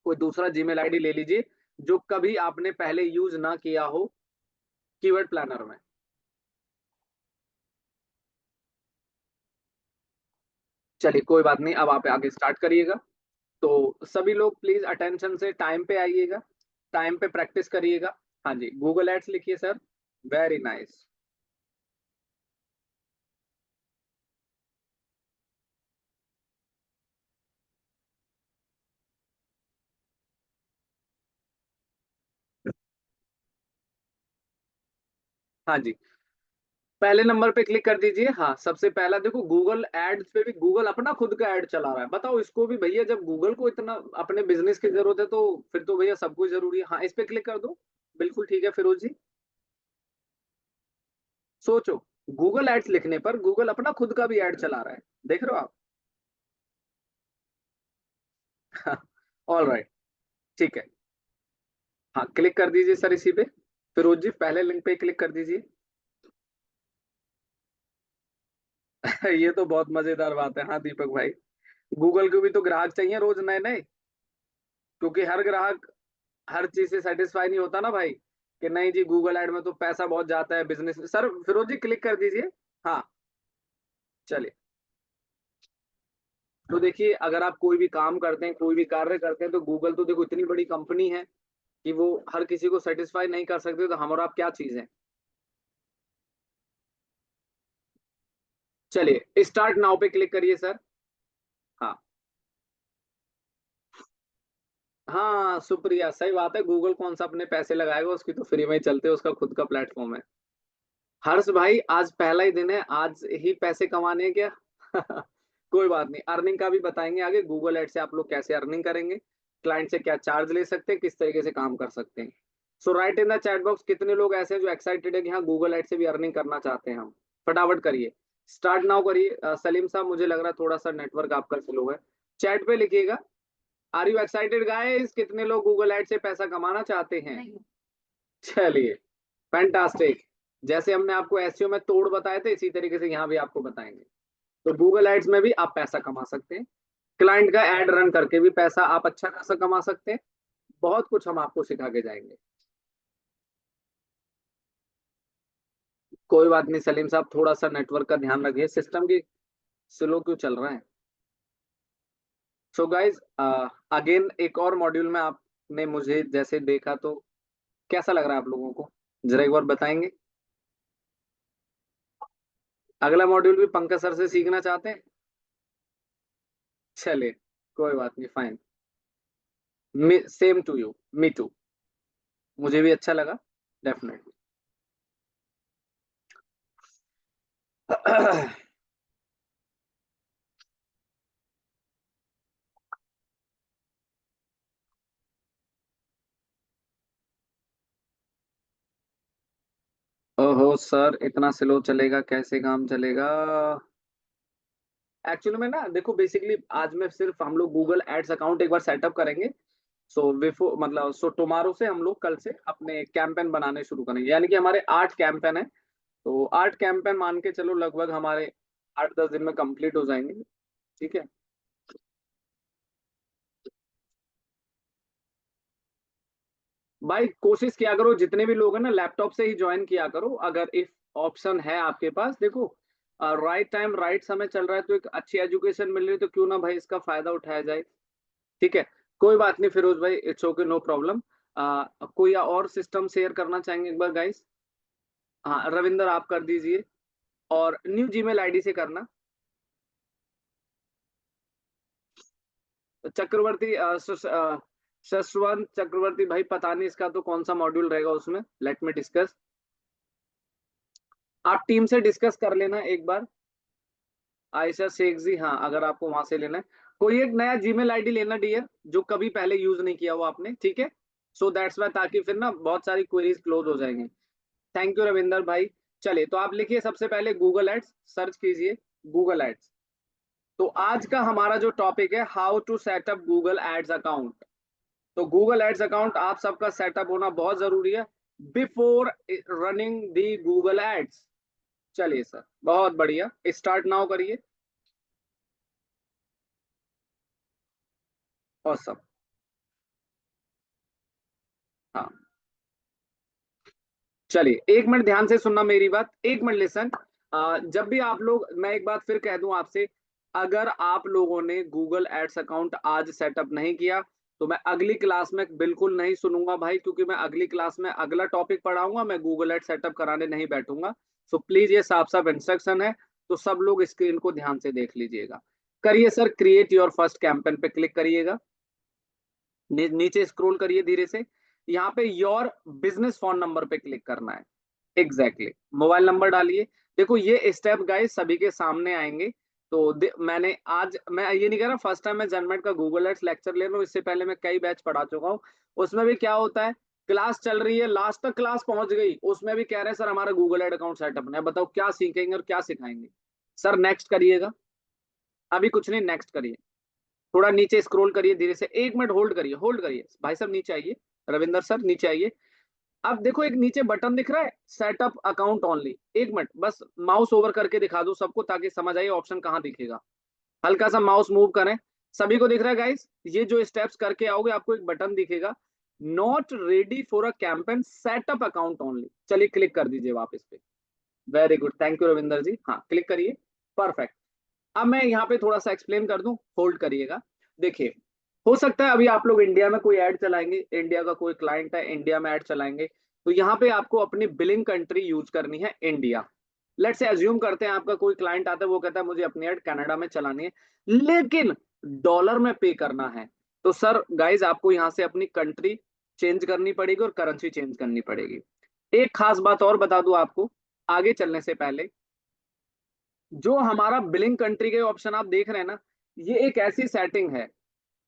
Speaker 1: कोई दूसरा जीमेल आईडी ले लीजिए जो कभी आपने पहले यूज ना किया हो कीवर्ड प्लानर में। चलिए कोई बात नहीं, अब आप आगे स्टार्ट करिएगा। तो सभी लोग प्लीज अटेंशन से टाइम पे आइएगा, टाइम पे प्रैक्टिस करिएगा। हाँ जी, गूगल एड्स लिखिए सर। Very nice. हाँ जी, पहले नंबर पे क्लिक कर दीजिए। हाँ, सबसे पहला देखो, गूगल एड्स पे भी गूगल अपना खुद का एड चला रहा है। बताओ इसको भी भैया, जब गूगल को इतना अपने बिजनेस की जरूरत है तो फिर तो भैया सब कुछ जरूरी है। हाँ, इस पे क्लिक कर दो। बिल्कुल ठीक है फिरोज जी। सोचो, गूगल एड्स लिखने पर गूगल अपना खुद का भी एड चला रहा है, देख रहे हो आप? ऑल राइट, ठीक है। हाँ, क्लिक कर दीजिए सर इसी पे। फिरोज जी पहले लिंक पे क्लिक कर दीजिए। ये तो बहुत मजेदार बात है। हाँ दीपक भाई, गूगल को भी तो ग्राहक चाहिए रोज नए नए, क्योंकि हर ग्राहक हर चीज से सेटिस्फाई नहीं होता ना भाई, कि नहीं जी गूगल एड में तो पैसा बहुत जाता है बिजनेस में। सर फिरोज जी क्लिक कर दीजिए। हाँ, चलिए। तो देखिए, अगर आप कोई भी काम करते हैं, कोई भी कार्य करते हैं, तो गूगल तो देखो इतनी बड़ी कंपनी है कि वो हर किसी को सेटिस्फाई नहीं कर सकते। तो हम और आप क्या चीज है। चलिए स्टार्ट नाउ पे क्लिक करिए सर। हाँ, हाँ शुक्रिया, सही बात है। गूगल कौन सा अपने पैसे लगाएगा, उसकी तो फ्री में ही चलते हैं, उसका खुद का प्लेटफॉर्म है। हर्ष भाई आज पहला ही दिन है, आज ही पैसे कमाने हैं क्या? कोई बात नहीं, अर्निंग का भी बताएंगे आगे, गूगल एड से आप लोग कैसे अर्निंग करेंगे, क्लाइंट से क्या चार्ज ले सकते हैं, किस तरीके से काम कर सकते हैं। So write in the chat box कितने लोग ऐसे हैं जो एक्साइटेड है कि हाँ गूगल एड से भी अर्निंग करना चाहते हैं हम। फटाफट करिए, स्टार्ट नाउ करिए। सलीम साहब मुझे लग रहा है थोड़ा सा नेटवर्क आपका स्लो है। चैट पे लिखिएगा, आर यू एक्साइटेड गाइस, कितने लोग गूगल एड से पैसा कमाना चाहते हैं। चलिए, फैंटास्टिक। जैसे हमने आपको एसईओ में तोड़ बताए थे, इसी तरीके से यहाँ भी आपको बताएंगे। तो गूगल एड्स में भी आप पैसा कमा सकते हैं, क्लाइंट का एड रन करके भी पैसा आप अच्छा खासा कमा सकते हैं। बहुत कुछ हम आपको सिखा के जाएंगे। कोई बात नहीं सलीम साहब, थोड़ा सा नेटवर्क का ध्यान रखिए, सिस्टम की स्लो क्यों चल रहा है। सो गाइज, अगेन एक और मॉड्यूल में आपने मुझे जैसे देखा, तो कैसा लग रहा है आप लोगों को, जरा एक बार बताएंगे। अगला मॉड्यूल भी पंकज सर से सीखना चाहते हैं? चलिए, कोई बात नहीं, fine. Same to you, me too. मुझे भी अच्छा लगा, डेफिनेटली। ओहो सर, इतना स्लो चलेगा कैसे काम चलेगा? एक्चुअली में ना देखो, बेसिकली आज में सिर्फ हम लोग गूगल एड्स अकाउंट एक बार सेटअप करेंगे। सो बिफोर मतलब सो टुमारो से हम लोग कल से अपने कैंपेन बनाने शुरू करेंगे, यानी कि हमारे 8 कैंपेन है। तो 8 कैंपेन मान के चलो, लगभग हमारे 8-10 दिन में कंप्लीट हो जाएंगे। ठीक है। भाई कोशिश किया करो, जितने भी लोग हैं ना लैपटॉप से ही ज्वाइन किया करो, अगर इफ ऑप्शन है आपके पास। देखो, राइट टाइम राइट समय चल रहा है, तो एक अच्छी एजुकेशन मिल रही है, तो क्यों ना भाई इसका फायदा उठाया जाए। ठीक है। कोई बात नहीं फिरोज भाई, इट्स ओके, नो प्रॉब्लम। कोई और सिस्टम शेयर करना चाहेंगे एक बार गाइस? हाँ रविंदर, आप कर दीजिए। और न्यू जीमेल आईडी से करना। चक्रवर्ती शशवंत चक्रवर्ती भाई, पता नहीं इसका तो कौन सा मॉड्यूल रहेगा उसमें, लेट मी डिस्कस। आप टीम से डिस्कस कर लेना एक बार। आयशा शेख जी, हाँ अगर आपको वहां से लेना है, कोई एक नया जीमेल आईडी लेना डियर, जो कभी पहले यूज नहीं किया हो आपने, ठीक है। सो दैट्स वाई, ताकि फिर ना बहुत सारी क्वेरीज क्लोज हो जाएंगी। थैंक यू रविंदर भाई। चलिए, तो आप लिखिए सबसे पहले गूगल एड्स, सर्च कीजिए गूगल एड्स। तो आज का हमारा जो टॉपिक है, how to setup Google ads account. तो गूगल एड्स अकाउंट आप सबका सेटअप होना बहुत जरूरी है before running the Google ads. चलिए सर, बहुत बढ़िया, स्टार्ट नाउ करिए। ऑसम। हाँ, चलिए 1 मिनट ध्यान से सुनना मेरी बात, 1 मिनट लिसन। जब भी आप लोग, मैं एक बात फिर कह दूं आपसे, अगर आप लोगों ने गूगल एड्स अकाउंट आज सेटअप नहीं किया, तो मैं अगली क्लास में बिल्कुल नहीं सुनूंगा भाई, क्योंकि मैं अगली क्लास में अगला टॉपिक पढ़ाऊंगा, मैं गूगल एड सेटअप कराने नहीं बैठूंगा। सो प्लीज, ये साफ साफ इंस्ट्रक्शन है। तो सब लोग स्क्रीन को ध्यान से देख लीजिएगा। करिए sir, create your first campaign पे क्लिक करिएगा। नीचे स्क्रॉल करिए धीरे से। यहाँ पे योर बिजनेस फोन नंबर पे क्लिक करना है। एग्जैक्टली मोबाइल नंबर डालिए। देखो, ये स्टेप गाइस सभी के सामने आएंगे। तो मैंने आज, मैं ये नहीं कह रहा फर्स्ट टाइम मैं जनमेट का गूगल एड्स लेक्चर ले रहा हूँ, इससे पहले मैं कई बैच पढ़ा चुका हूँ। उसमें भी क्या होता है, क्लास चल रही है, लास्ट तक क्लास पहुंच गई, उसमें भी कह रहे हैं सर हमारा गूगल एड अकाउंट सेटअप नहीं है, बताओ क्या सीखेंगे और क्या सिखाएंगे। सर नेक्स्ट करिएगा, अभी कुछ नहीं, नेक्स्ट करिए। थोड़ा नीचे स्क्रॉल करिए धीरे से, 1 मिनट होल्ड करिए भाई साहब, नीचे आइए। रविंदर सर नीचे आइए। अब देखो, एक नीचे बटन दिख रहा है, सेटअप अकाउंट ओनली। 1 मिनट बस, माउस ओवर करके दिखा दो सबको, ताकि समझ आइए ऑप्शन कहाँ दिखेगा। हल्का सा माउस मूव करें। सभी को दिख रहा है गाइस? ये जो स्टेप्स करके आओगे, आपको एक बटन दिखेगा, not ready for a campaign, set up account only. चलिए क्लिक कर दीजिए वापस पे। Very good, thank you Ravinder ji, हाँ क्लिक करिए। परफेक्ट। अब मैं यहाँ पे थोड़ा सा एक्सप्लेन कर दूं, होल्ड करिएगा। देखिए, हो सकता है अभी आप लोग इंडिया में कोई ऐड चलाएंगे, इंडिया का कोई क्लाइंट है, इंडिया में ऐड चलाएंगे, तो यहाँ पे आपको अपनी बिलिंग कंट्री यूज करनी है इंडिया। लेट्स से अज्यूम करते हैं आपका कोई क्लाइंट आता है, वो कहता है मुझे अपनी ऐड कनाडा में चलानी है, लेकिन डॉलर में पे करना है। तो सर गाइज, आपको यहाँ से अपनी कंट्री चेंज करनी पड़ेगी और करेंसी चेंज करनी पड़ेगी। एक खास बात और बता दूं आपको, आगे चलने से पहले, जो हमारा बिलिंग कंट्री के ऑप्शन आप देख रहे हैं ना, ये एक ऐसी सेटिंग है,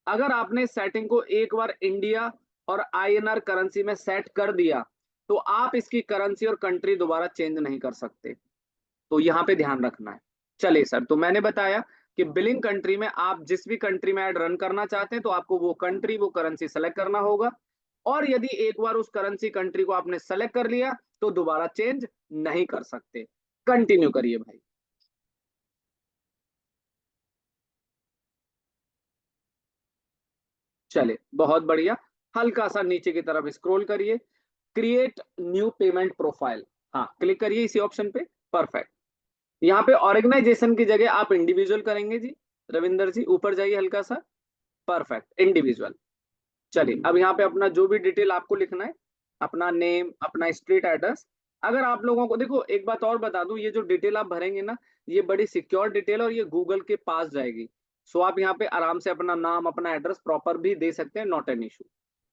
Speaker 1: अगर आपने इस सेटिंग को एक बार इंडिया और आईएनआर करेंसी में सेट कर दिया, तो आप इसकी करेंसी और कंट्री दोबारा चेंज नहीं कर सकते। तो यहाँ पे ध्यान रखना है। चलिए सर, तो मैंने बताया कि बिलिंग कंट्री में आप जिस भी कंट्री में ऐड रन करना चाहते हैं, तो आपको वो कंट्री वो करेंसी सेलेक्ट करना होगा। और यदि एक बार उस करेंसी कंट्री को आपने सेलेक्ट कर लिया, तो दोबारा चेंज नहीं कर सकते। कंटिन्यू करिए भाई। चले, बहुत बढ़िया। हल्का सा नीचे की तरफ स्क्रॉल करिए, क्रिएट न्यू पेमेंट प्रोफाइल, हाँ क्लिक करिए इसी ऑप्शन पे। परफेक्ट। यहाँ पे ऑर्गेनाइजेशन की जगह आप इंडिविजुअल करेंगे जी। रविंदर जी ऊपर जाइए हल्का सा। Perfect, individual. चलिए, अब यहाँ पे अपना जो भी डिटेल आपको लिखना है, अपना नेम, अपना स्ट्रीट एड्रेस। अगर आप लोगों को, देखो एक बात और बता दूं, ये जो डिटेल आप भरेंगे ना, ये बड़ी सिक्योर डिटेल और ये गूगल के पास जाएगी। सो आप यहाँ पे आराम से अपना नाम, अपना एड्रेस प्रॉपर भी दे सकते हैं, नॉट एन इशू।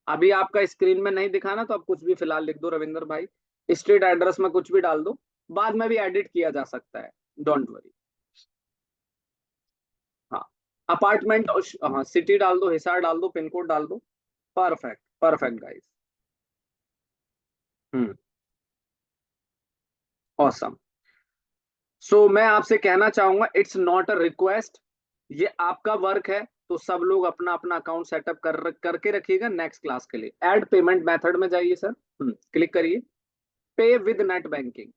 Speaker 1: अभी आपका स्क्रीन में नहीं दिखाना, तो आप कुछ भी फिलहाल लिख दो रविंदर भाई। स्ट्रीट एड्रेस में कुछ भी डाल दो, बाद में भी एडिट किया जा सकता है, डोंट वरी। हाँ, अपार्टमेंट, हाँ सिटी डाल दो, हिसार डाल दो, पिन कोड डाल दो। Perfect, perfect guys. Hmm. Awesome. So मैं आपसे कहना चाहूंगा, इट्स नॉट अ रिक्वेस्ट, ये आपका वर्क है। तो सब लोग अपना अपना अकाउंट सेटअप करके रखिएगा नेक्स्ट क्लास के लिए। ऐड पेमेंट मेथड में जाइए सर, क्लिक करिए, पे विद नेट बैंकिंग।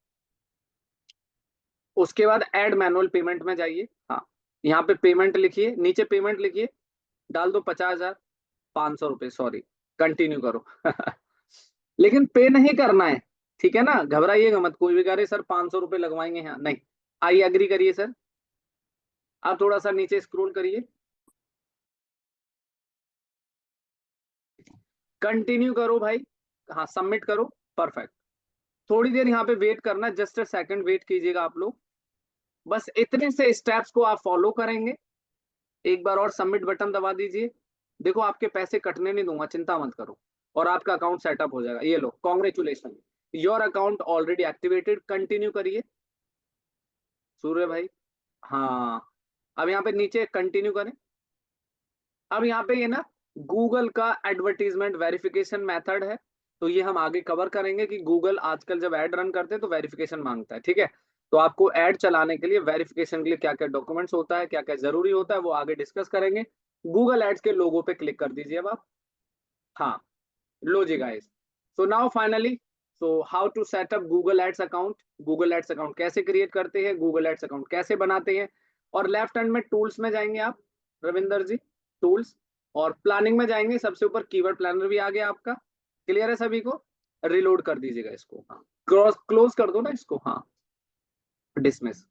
Speaker 1: उसके बाद ऐड मैनुअल पेमेंट में जाइए। हाँ, यहाँ पे पेमेंट लिखिए, नीचे पेमेंट लिखिए, डाल दो 50,000, 500 रुपये, सॉरी, कंटिन्यू करो। लेकिन पे नहीं करना है, ठीक है ना, घबराइएगा मत। कोई भी कह रहे सर 500 रुपये लगवाएंगे, यहाँ नहीं। आइए अग्री करिए सर। आप थोड़ा सा नीचे स्क्रॉल करिए, कंटिन्यू करो भाई, हाँ सबमिट करो, परफेक्ट। थोड़ी देर यहाँ पे वेट करना, जस्ट अ सेकंड वेट कीजिएगा आप लोग। बस इतने से स्टेप्स को आप फॉलो करेंगे, एक बार और सबमिट बटन दबा दीजिए। देखो आपके पैसे कटने नहीं दूंगा, चिंता मत करो, और आपका अकाउंट सेटअप हो जाएगा। ये लो, congratulation, your account already activated. Continue करिए सूर्य भाई। हाँ, अब यहाँ पे नीचे कंटिन्यू करें। अब यहाँ पे ये ना गूगल का एडवर्टीजमेंट वेरिफिकेशन मेथड है, तो ये हम आगे कवर करेंगे कि गूगल आजकल जब एड रन करते हैं तो वेरिफिकेशन मांगता है, ठीक है। तो आपको एड चलाने के लिए वेरिफिकेशन के लिए क्या क्या डॉक्यूमेंट्स होता है, क्या क्या जरूरी होता है, वो आगे डिस्कस करेंगे। गूगल एड्स के लोगो पे क्लिक कर दीजिए अब आप। हाँ, लो जी guys, so now finally, so how to setup Google ads account, Google ads account कैसे क्रिएट करते हैं, गूगल एड्स अकाउंट कैसे बनाते हैं। और लेफ्ट हैंड में टूल्स में जाएंगे आप रविंदर जी, टूल्स, और प्लानिंग में जाएंगे, सबसे ऊपर कीवर्ड प्लानर भी आ गया आपका। क्लियर है सभी को? रिलोड कर दीजिएगा इसको, हाँ, क्रॉस क्लोज कर दो ना इसको, हाँ, डिसमिस।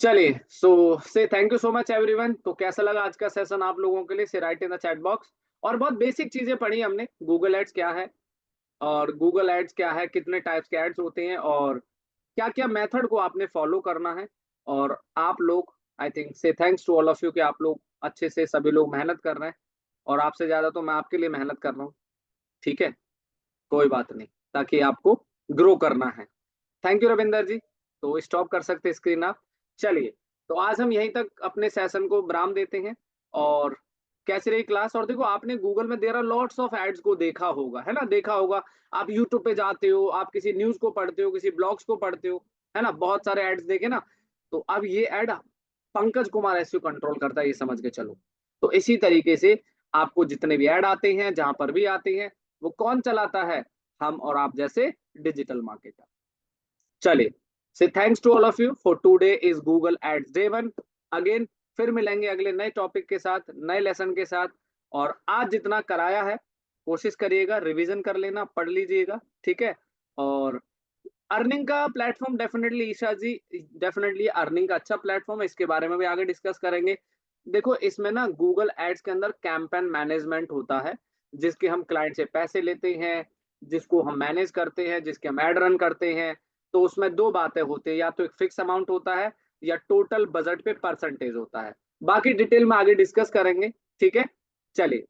Speaker 1: चलिए, सो से thank you so much everyone. तो कैसा लगा आज का सेशन आप लोगों के लिए, से write in the chat box. और बहुत बेसिक चीजें पढ़ी हमने, गूगल एड्स क्या है, और गूगल एड्स क्या है, कितने टाइप्स के एड्स होते हैं, और क्या क्या मेथड को आपने फॉलो करना है। और आप लोग, I think say thanks to all of you कि आप लोग अच्छे से सभी लोग मेहनत कर रहे हैं, और आपसे ज्यादा तो मैं आपके लिए मेहनत कर रहा हूँ, ठीक है, कोई बात नहीं, ताकि आपको ग्रो करना है। थैंक यू रविंदर जी। तो स्टॉप कर सकते स्क्रीन आप। चलिए, तो आज हम यहीं तक अपने सेशन को विराम देते हैं। और कैसी रही क्लास? और देखो, आपने गूगल में there are lots of ads को देखा होगा, है ना, देखा होगा। आप यूट्यूब पे जाते हो, आप किसी न्यूज को पढ़ते हो, किसी ब्लॉग्स को पढ़ते हो, है ना, बहुत सारे एड्स देखे ना। तो अब ये ad Pankaj Kumar SU control करता है, ये समझ के चलो। तो इसी तरीके से आपको जितने भी ऐड आते हैं, जहां पर भी आते हैं, वो कौन चलाता है? हम और आप जैसे डिजिटल मार्केटर। चलिए, say thanks to all of you for today is Google ads day 1। Again फिर मिलेंगे अगले नए टॉपिक के साथ, नए लेसन के साथ। और आज जितना कराया है, कोशिश करिएगा रिवीजन कर लेना, पढ़ लीजिएगा, ठीक है। और अर्निंग का प्लेटफॉर्म डेफिनेटली ईशा जी, डेफिनेटली अर्निंग का अच्छा प्लेटफॉर्म है, इसके बारे में भी आगे डिस्कस करेंगे। देखो, इसमें ना गूगल एड्स के अंदर कैंपेन मैनेजमेंट होता है, जिसके हम क्लाइंट से पैसे लेते हैं, जिसको हम मैनेज करते हैं, जिसके हम एड रन करते हैं। तो उसमें दो बातें होती है, या तो एक फिक्स अमाउंट होता है, या टोटल बजट पे परसेंटेज होता है। बाकी डिटेल में आगे डिस्कस करेंगे, ठीक है। चलिए,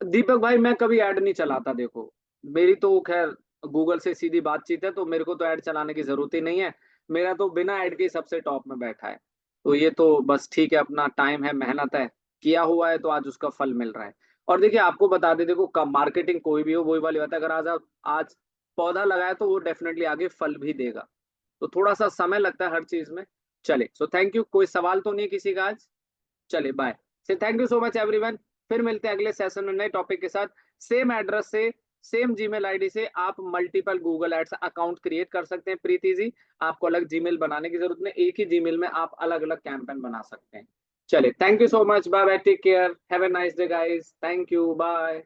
Speaker 1: दीपक भाई, मैं कभी ऐड नहीं चलाता, देखो मेरी तो खैर गूगल से सीधी बातचीत है, तो मेरे को तो ऐड चलाने की जरूरत ही नहीं है। मेरा तो बिना ऐड के सबसे टॉप में बैठा है। तो ये तो बस ठीक है, अपना टाइम है, मेहनत है, किया हुआ है, तो आज उसका फल मिल रहा है। और देखिए, आपको बता दे, देखो कब मार्केटिंग कोई भी हो, वही वाली बात है, अगर आज पौधा लगाया तो वो डेफिनेटली आगे फल भी देगा। तो थोड़ा सा समय लगता है हर चीज में। चले, सो थैंक यू। कोई सवाल तो नहीं किसी का आज? चलिए, बाय। से thank you so much everyone. फिर मिलते हैं अगले सेशन में नए टॉपिक के साथ। सेम एड्रेस से, सेम जीमेल आईडी से आप multiple Google ads account create कर सकते हैं, प्रीति जी। आपको अलग जीमेल बनाने की जरूरत नहीं, एक ही जीमेल में आप अलग अलग कैंपेन बना सकते हैं। चलिए, thank you so much, bye bye, take care, have a nice day guys, thank you, bye.